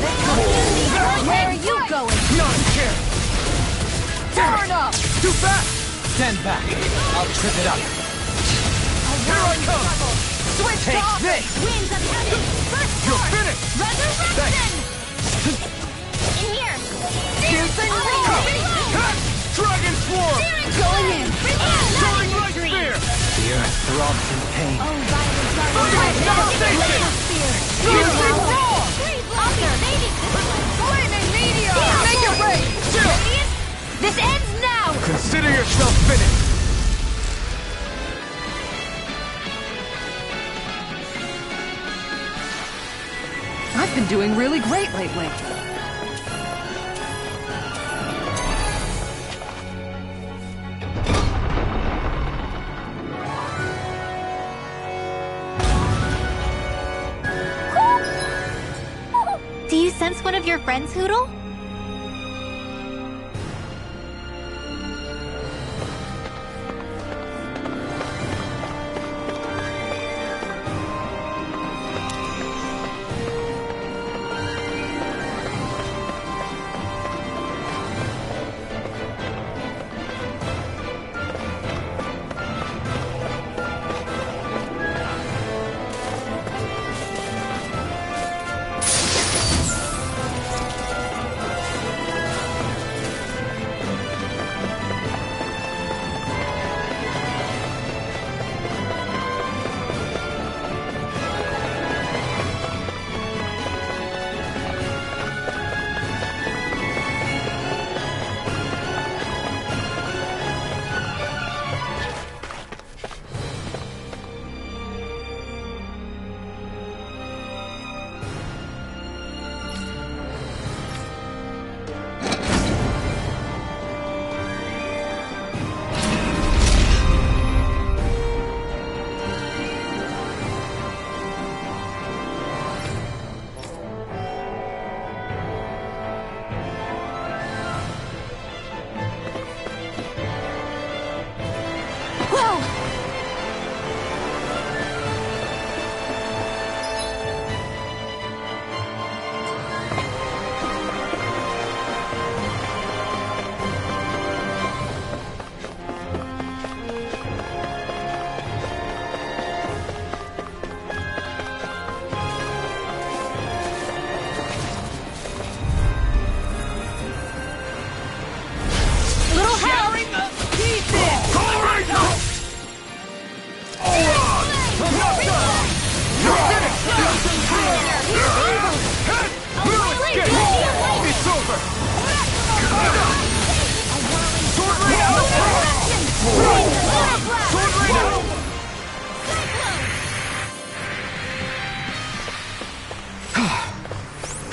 Where are you going? Not here! Turn up! Too fast! Stand back. I'll trip it up. Here I come! Switch Take off! this! Winds of heaven! First You're force! finished! Resurrection! In here! Piercing reach! Dragon Swarm! Going in! Soaring Light Spear! The earth throbs in pain. Oh, violence are Devastation! Piercing roar! Flaming meteor! Make it rain! This ends now! Consider yourself finished! I've been doing really great lately. Do you sense one of your friends, Hoodle?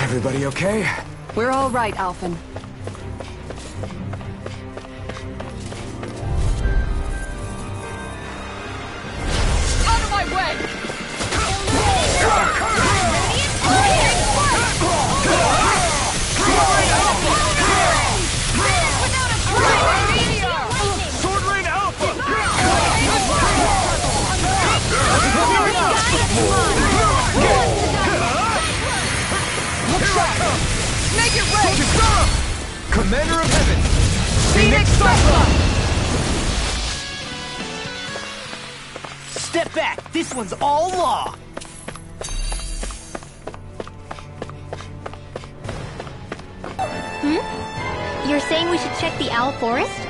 Everybody okay? We're all right, Alphen. Out of my way! Sword Rain Alpha! Make it rain! Commander of Heaven! Phoenix Cyclone! Step back. This one's all law. You're saying we should check the Owl Forest?